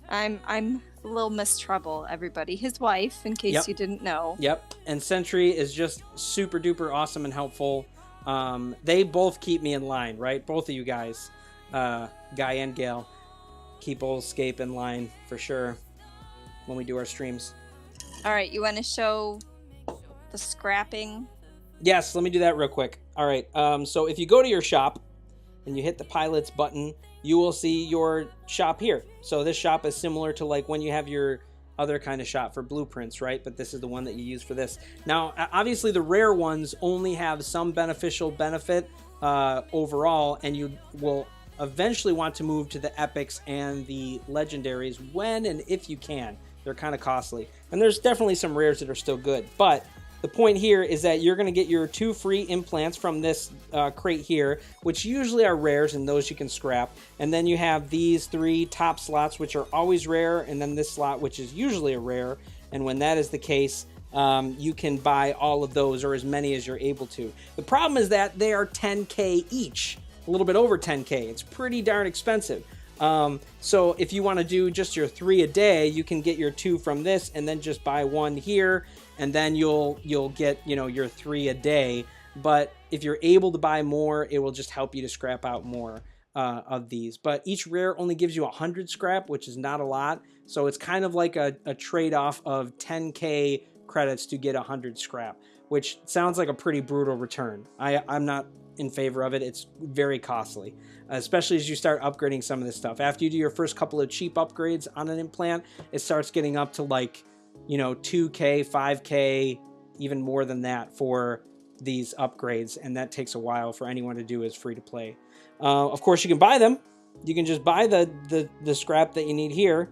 I'm LilMsTreble, everybody. His wife, in case you didn't know. Yep. And Sentry is just super duper awesome and helpful. They both keep me in line, right? Both of you guys, Guy and Gail, keep Old Scape in line for sure when we do our streams. All right, you want to show the scrapping? Yes, let me do that real quick. All right, so if you go to your shop and you hit the pilots button, you will see your shop here. So this shop is similar to like when you have your other kind of shop for blueprints, right? But this is the one that you use for this. Now, obviously the rare ones only have some beneficial benefit overall, and you will eventually want to move to the epics and the legendaries when and if you can. They're kind of costly. And there's definitely some rares that are still good. But the point here is that you're going to get your 2 free implants from this crate here, which usually are rares, and those you can scrap. And then you have these 3 top slots, which are always rare, and then this slot, which is usually a rare. And when that is the case, you can buy all of those or as many as you're able to. The problem is that they are 10K each, a little bit over 10K. It's pretty darn expensive. So if you want to do just your 3 a day, you can get your 2 from this and then just buy 1 here, and then you'll get, you know, your 3 a day. But if you're able to buy more, it will just help you to scrap out more of these. But each rare only gives you 100 scrap, which is not a lot. So it's kind of like a trade-off of 10K credits to get 100 scrap, which sounds like a pretty brutal return. I'm not in favor of it. It's very costly, especially as you start upgrading some of this stuff. After you do your first couple of cheap upgrades on an implant, it starts getting up to like, you know, 2K, 5K, even more than that for these upgrades, and that takes a while for anyone to do as free to play. Of course, you can buy them. You can just buy the scrap that you need here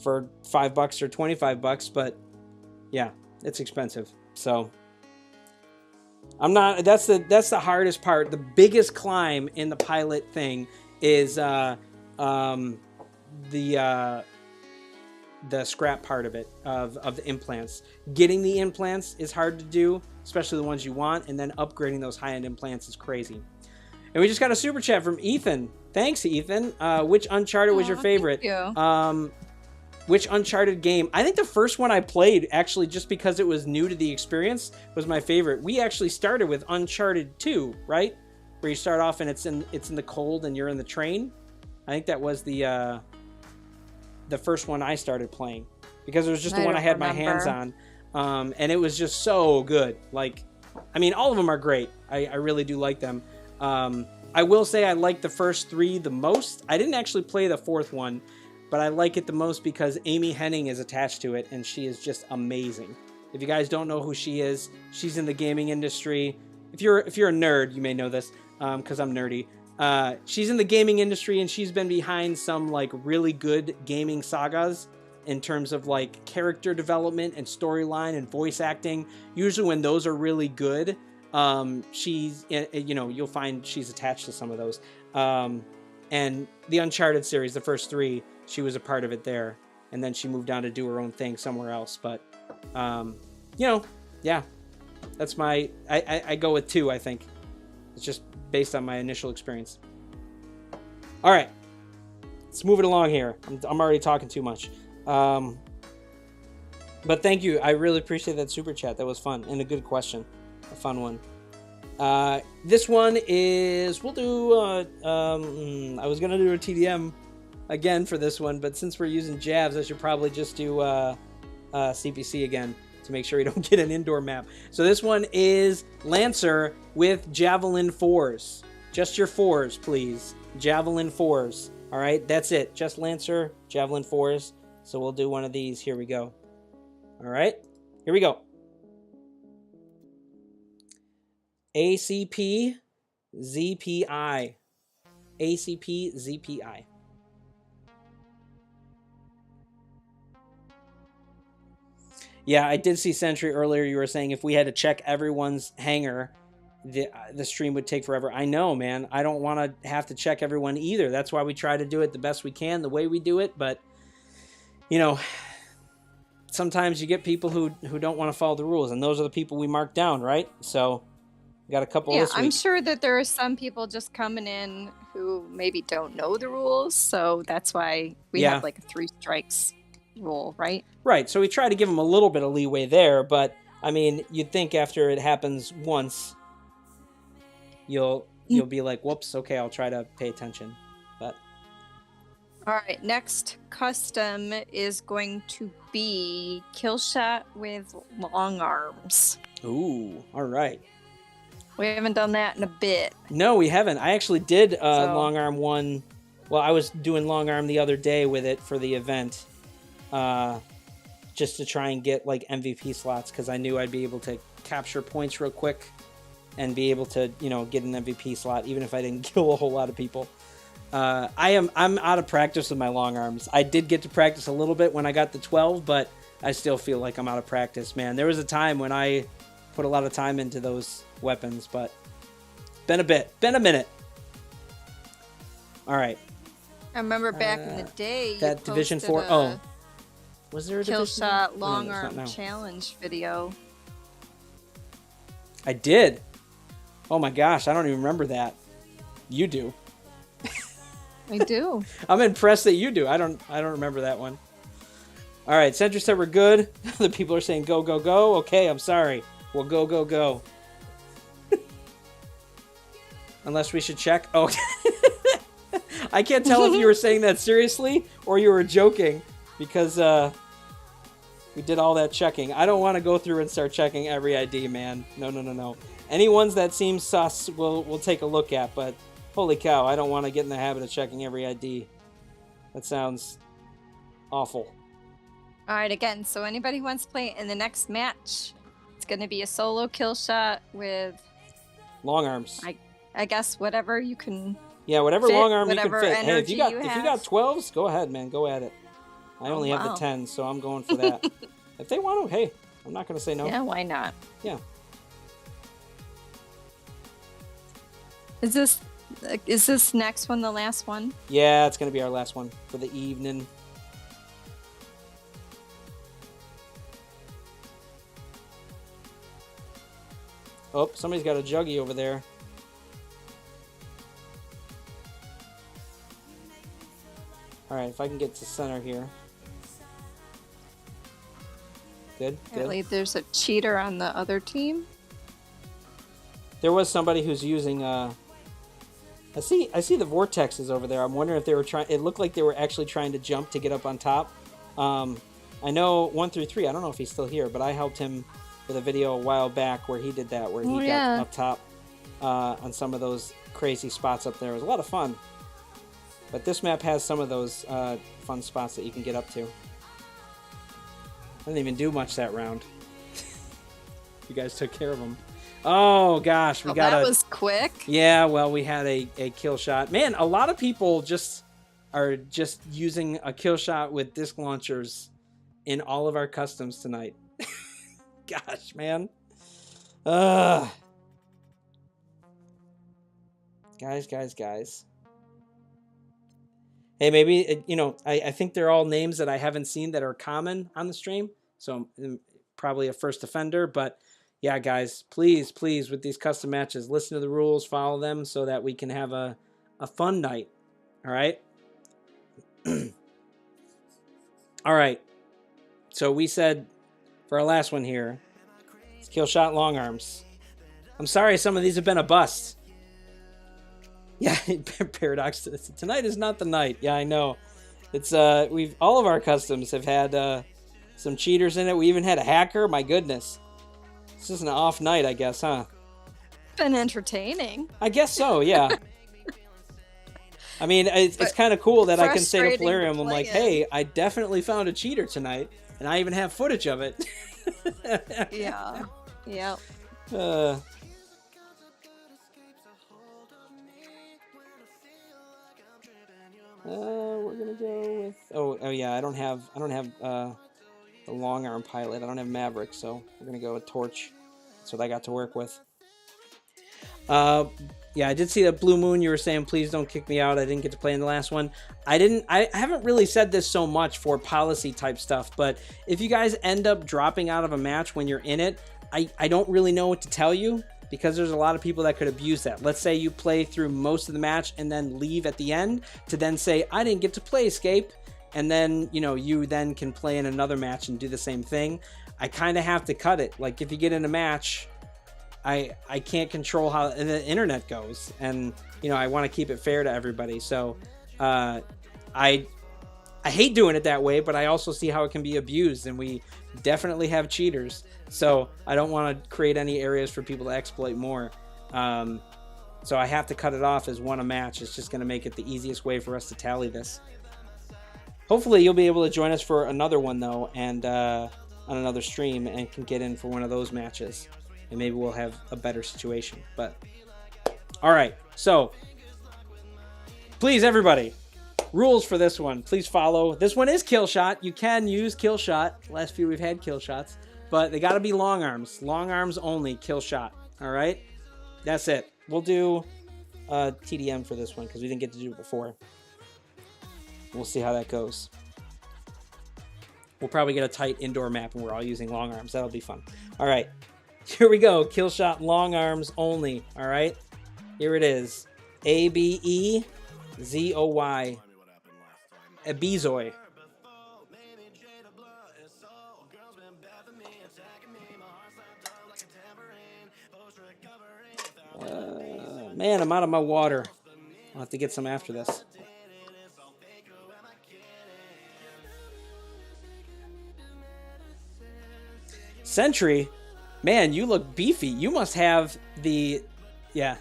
for $5 or $25, but yeah, it's expensive. So I'm not. That's the hardest part. The biggest climb in the pilot thing is the scrap part of it, of the implants. Getting the implants is hard to do, especially the ones you want, and then upgrading those high-end implants is crazy. And we just got a super chat from Ethan. Thanks, Ethan. Which Uncharted was your favorite? Thank you. Which Uncharted game? I think the first one I played, actually, just because it was new to the experience, was my favorite. We actually started with Uncharted 2, right? Where you start off and it's in the cold and you're in the train. I think that was the first one I started playing, because it was just the one I had my hands on. And it was just so good. Like, I mean, all of them are great. I really do like them. I will say I like the first 3 the most. I didn't actually play the 4th one, but I like it the most because Amy Hennig is attached to it, and she is just amazing. If you guys don't know who she is, she's in the gaming industry. If you're a nerd, you may know this, because I'm nerdy. She's in the gaming industry, and she's been behind some like really good gaming sagas in terms of like character development and storyline and voice acting. Usually when those are really good, she's, you know, you'll find she's attached to some of those. And the Uncharted series, the first 3, she was a part of it there, and then she moved on to do her own thing somewhere else. But you know, yeah, that's my I go with 2. I think it's just based on my initial experience. All right, let's move it along here. I'm already talking too much. But thank you. I really appreciate that super chat. That was fun and a good question. A fun one. This one is, we'll do, I was going to do a TDM again for this one, but since we're using Javs, I should probably just do CPC again to make sure we don't get an indoor map. So this one is Lancer with Javelin 4s. Just your 4s, please. Javelin 4s. All right, that's it. Just Lancer, Javelin 4s. So we'll do one of these. Here we go. All right, here we go. ACP ZPI. ACP ZPI. Yeah, I did see Sentry earlier. You were saying if we had to check everyone's hangar, the stream would take forever. I know, man. I don't want to have to check everyone either. That's why we try to do it the best we can, the way we do it. But, you know, sometimes you get people who don't want to follow the rules, and those are the people we mark down, right? So we got a couple this week. I'm sure that there are some people just coming in who maybe don't know the rules, so that's why we have like a 3 strikes rule, right? Right. So we try to give them a little bit of leeway there, but I mean, you'd think after it happens once, you'll be like, whoops, okay, I'll try to pay attention. But all right, next custom is going to be kill shot with long arms. Ooh, all right. We haven't done that in a bit. No, we haven't. I actually did long arm one. Well, I was doing long arm the other day with it for the event, just to try and get like MVP slots, because I knew I'd be able to capture points real quick and be able to, you know, get an MVP slot, even if I didn't kill a whole lot of people. I'm out of practice with my long arms. I did get to practice a little bit when I got the 12, but I still feel like I'm out of practice, man. There was a time when I put a lot of time into those weapons, but been a minute. All right. I remember back in the day, that Division 4. Was there a kill division? shot No, long there's not arm now. challenge video? I did. Oh my gosh, I don't even remember that. You do. I do. I'm impressed that you do. I don't remember that one. All right, Sentry said we're good. The people are saying go, go, go. Okay, I'm sorry. We'll go, go, go. Unless we should check. Oh, I can't tell if you were saying that seriously or you were joking because we did all that checking. I don't want to go through and start checking every ID, man. No, no, no, no. Any ones that seem sus, we'll take a look at. But holy cow, I don't want to get in the habit of checking every ID. That sounds awful. All right, again, so anybody who wants to play in the next match, it's going to be a solo kill shot with long arms. I guess whatever you can. Yeah, whatever fit, long arm you can whatever fit. Hey, if you got have. 12s, go ahead, man. Go at it. I only have the 10s, so I'm going for that. If they want to, hey, I'm not going to say no. Yeah, why not? Yeah. Is this next one the last one? Yeah, it's going to be our last one for the evening. Oh, somebody's got a juggy over there. All right, if I can get to center here. Good, good. Apparently there's a cheater on the other team. There was somebody who's using I see the vortexes over there. I'm wondering if they were trying. It looked like they were actually trying to jump to get up on top. I know 1 through 3. I don't know if he's still here, but I helped him with a video a while back where he did that, where he got up top on some of those crazy spots up there. It was a lot of fun. But this map has some of those fun spots that you can get up to. I didn't even do much that round. You guys took care of them. Oh gosh, that was quick. Yeah, well, we had a kill shot. Man, a lot of people are just using a kill shot with disc launchers in all of our customs tonight. Gosh, man. Guys. Hey, maybe, I think they're all names that I haven't seen that are common on the stream. So I'm probably a first offender. But yeah, guys, please, with these custom matches, listen to the rules, follow them so that we can have a fun night. All right? All right. So we said for our last one here, it's kill shot long arms. I'm sorry some of these have been a bust. Yeah, Paradox. Tonight is not the night. Yeah, I know. It's all of our customs have had some cheaters in it. We even had a hacker. My goodness, this is an off night, I guess, huh? Been entertaining. I guess so. Yeah. I mean, it's kind of cool that I can say to Plarium, I'm like, hey, I definitely found a cheater tonight, and I even have footage of it. Yeah. Yep. We're gonna go with oh yeah, I don't have the long arm pilot. I don't have Maverick, so we're gonna go with Torch. That's what I got to work with. Yeah, I did see that Blue Moon. You were saying please don't kick me out. I didn't get to play in the last one. I haven't really said this so much for policy type stuff, but if you guys end up dropping out of a match when you're in it, I don't really know what to tell you, because there's a lot of people that could abuse that. Let's say you play through most of the match and then leave at the end to then say, I didn't get to play Escape. And then, you then can play in another match and do the same thing. I kind of have to cut it. Like if you get in a match, I can't control how the internet goes. And, I want to keep it fair to everybody. So I hate doing it that way, but I also see how it can be abused. And we definitely have cheaters. So I don't want to create any areas for people to exploit more. So I have to cut it off as one a match. It's just going to make it the easiest way for us to tally this. Hopefully you'll be able to join us for another one, though, and on another stream, and can get in for one of those matches. And maybe we'll have a better situation. But all right. So please, everybody, rules for this one. Please follow. This one is kill shot. You can use kill shot. Last few we've had kill shots. But they got to be long arms. Long arms only, kill shot. All right? That's it. We'll do TDM for this one because we didn't get to do it before. We'll see how that goes. We'll probably get a tight indoor map and we're all using long arms. That'll be fun. All right. Here we go. Kill shot long arms only. All right. Here it is. Abezoy. Abezoy. Man, I'm out of my water. I'll have to get some after this. Sentry, man, you look beefy. You must have the, yeah.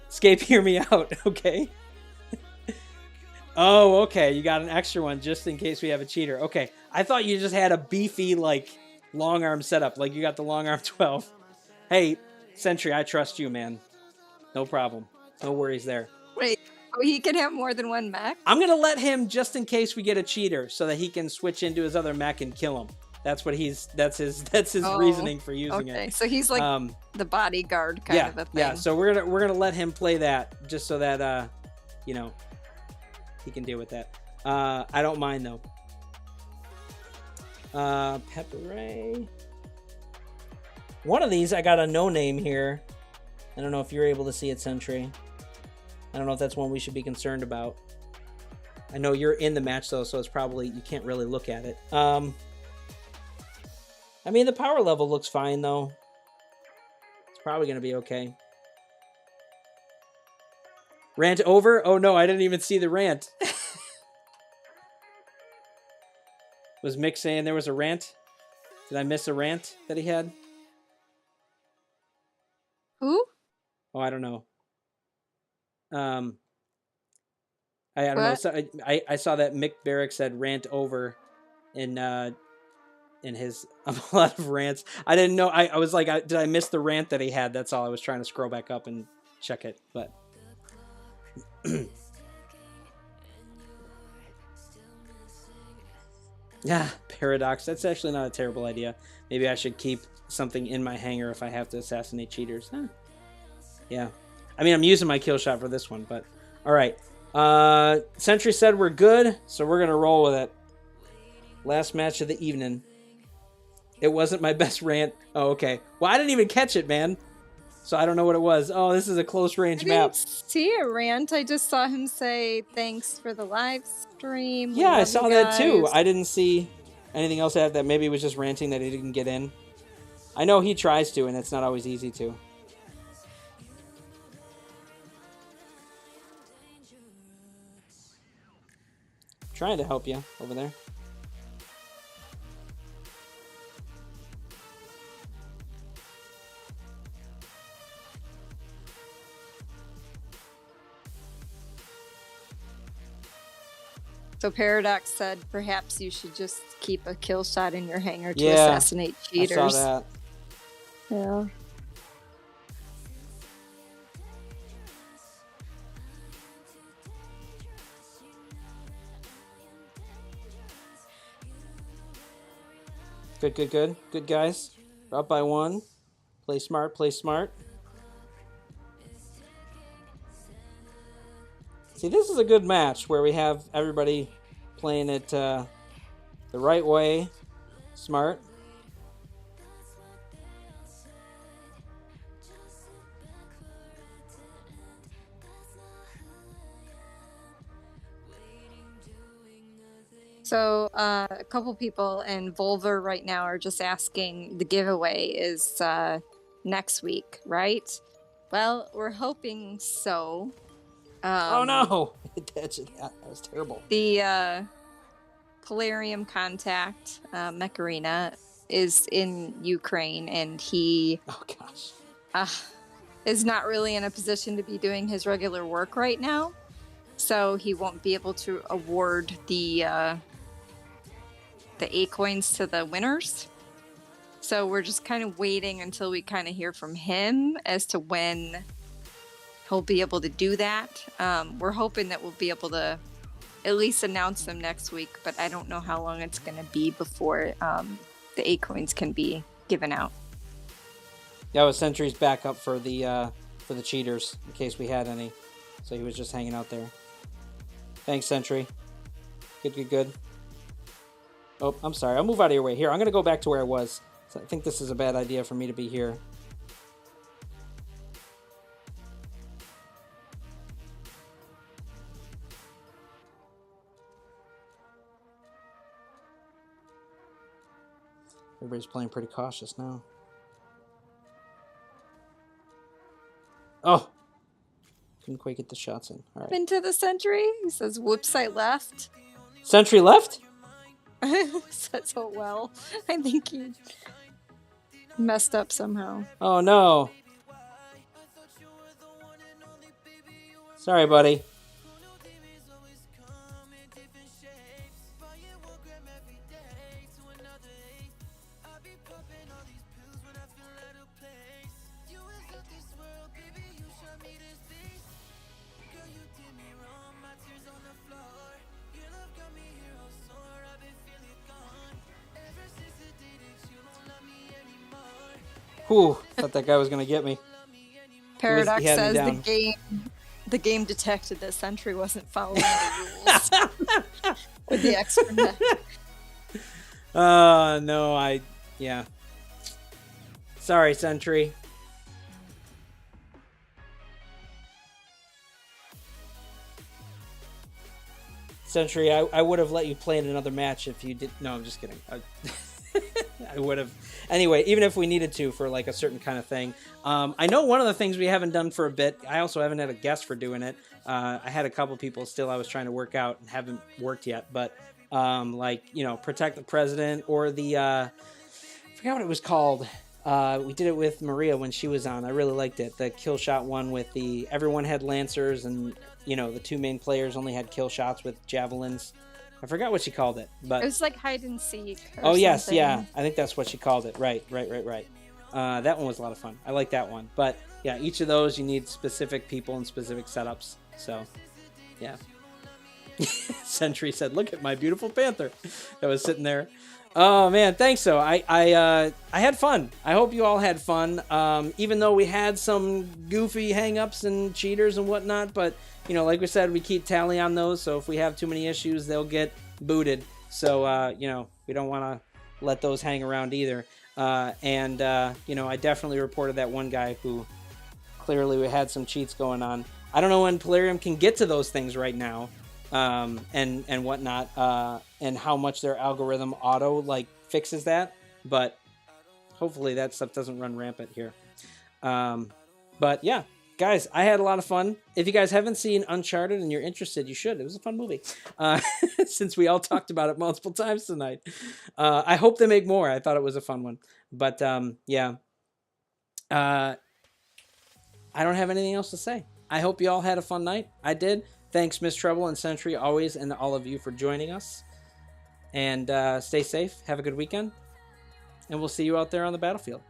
Escape, hear me out, okay? Oh, okay, you got an extra one just in case we have a cheater. Okay, I thought you just had a beefy, like, long arm setup, like you got the long arm 12. Hey, Sentry, I trust you, man. No problem. No worries there. Wait, oh, he can have more than one mech? I'm going to let him just in case we get a cheater so that he can switch into his other mech and kill him. That's what that's his reasoning for using it. Okay, so he's like the bodyguard kind of a thing. Yeah, so we're gonna let him play that just so that you know, he can deal with that. I don't mind though. Pepper Ray. One of these I got a no name here. I don't know if you're able to see it, Sentry. I don't know if that's one we should be concerned about. I know you're in the match though, so it's probably you can't really look at it. I mean, the power level looks fine, though. It's probably going to be okay. Rant over? Oh, no, I didn't even see the rant. Was Mick saying there was a rant? Did I miss a rant that he had? Who? Oh, I don't know. I don't know. So I saw that Mick Barrick said rant over in his a lot of rants. I didn't know. I was like, did I miss the rant that he had? That's all. I was trying to scroll back up and check it, but yeah, Paradox. That's actually not a terrible idea. Maybe I should keep something in my hangar if I have to assassinate cheaters. Yeah. I mean, I'm using my kill shot for this one, but all right. Sentry said we're good, so we're gonna roll with it. Last match of the evening. It wasn't my best rant. Oh, okay. Well, I didn't even catch it, man. So I don't know what it was. Oh, this is a close range map. I didn't see a rant. I just saw him say thanks for the live stream. Yeah, I saw that too. I didn't see anything else after that. Maybe he was just ranting that he didn't get in. I know he tries to, and it's not always easy to. Trying to help you over there. So Paradox said perhaps you should just keep a kill shot in your hangar to assassinate cheaters. I saw that. Yeah. Good, good, good. Good, guys. We're up by one. Play smart, play smart. See, this is a good match where we have everybody playing it the right way. Smart. So a couple people in Volver right now are just asking, the giveaway is next week, right? Well, we're hoping so. Oh no! That was terrible. The Plarium contact, Mech Arena, is in Ukraine, and he is not really in a position to be doing his regular work right now. So he won't be able to award the A coins to the winners. So we're just kind of waiting until we kind of hear from him as to when he'll be able to do that. We're hoping that we'll be able to at least announce them next week, but I don't know how long it's going to be before the A coins can be given out. Yeah, it was Sentry's backup for the cheaters in case we had any. So he was just hanging out there. Thanks, Sentry. Good, good, good. Oh, I'm sorry. I'll move out of your way. Here, I'm going to go back to where I was. So I think this is a bad idea for me to be here. Everybody's playing pretty cautious now. Oh! Couldn't quite get the shots in. All right. Into the Sentry? He says, whoops, I left. Sentry left? Said so well. I think he messed up somehow. Oh, no. Sorry, buddy. Whew, thought that guy was going to get me. Paradox says the game detected that Sentry wasn't following the rules with the extra net. No, yeah. Sorry, Sentry. Sentry, I would have let you play in another match if you did. No, I'm just kidding. I would have. Anyway, even if we needed to for like a certain kind of thing. I know one of the things we haven't done for a bit, I also haven't had a guest for doing it. I had a couple people still I was trying to work out and haven't worked yet. But like, you know, Protect the President or the, I forgot what it was called. We did it with Maria when she was on. I really liked it. The kill shot one with everyone had Lancers and, you know, the two main players only had kill shots with javelins. I forgot what she called it, but it was like hide and seek. Oh yes, something. Yeah, I think that's what she called it. Right. That one was a lot of fun. I like that one. But yeah, each of those you need specific people and specific setups. So, yeah. Sentry said, "Look at my beautiful panther," that was sitting there. Oh man, thanks. So I had fun. I hope you all had fun. Even though we had some goofy hangups and cheaters and whatnot, but you know, like we said, we keep tally on those. So if we have too many issues, they'll get booted. So you know, we don't want to let those hang around either. You know, I definitely reported that one guy who clearly had some cheats going on. I don't know when Plarium can get to those things right now. And whatnot, and how much their algorithm auto like fixes that, but hopefully that stuff doesn't run rampant here. But yeah, guys, I had a lot of fun. If you guys haven't seen Uncharted and you're interested, you should. It was a fun movie. Since we all talked about it multiple times tonight. I hope they make more. I thought it was a fun one, but yeah. I don't have anything else to say. I hope you all had a fun night. I did. Thanks, LilMsTreble and Sentry, always, and all of you for joining us. And stay safe. Have a good weekend. And we'll see you out there on the battlefield.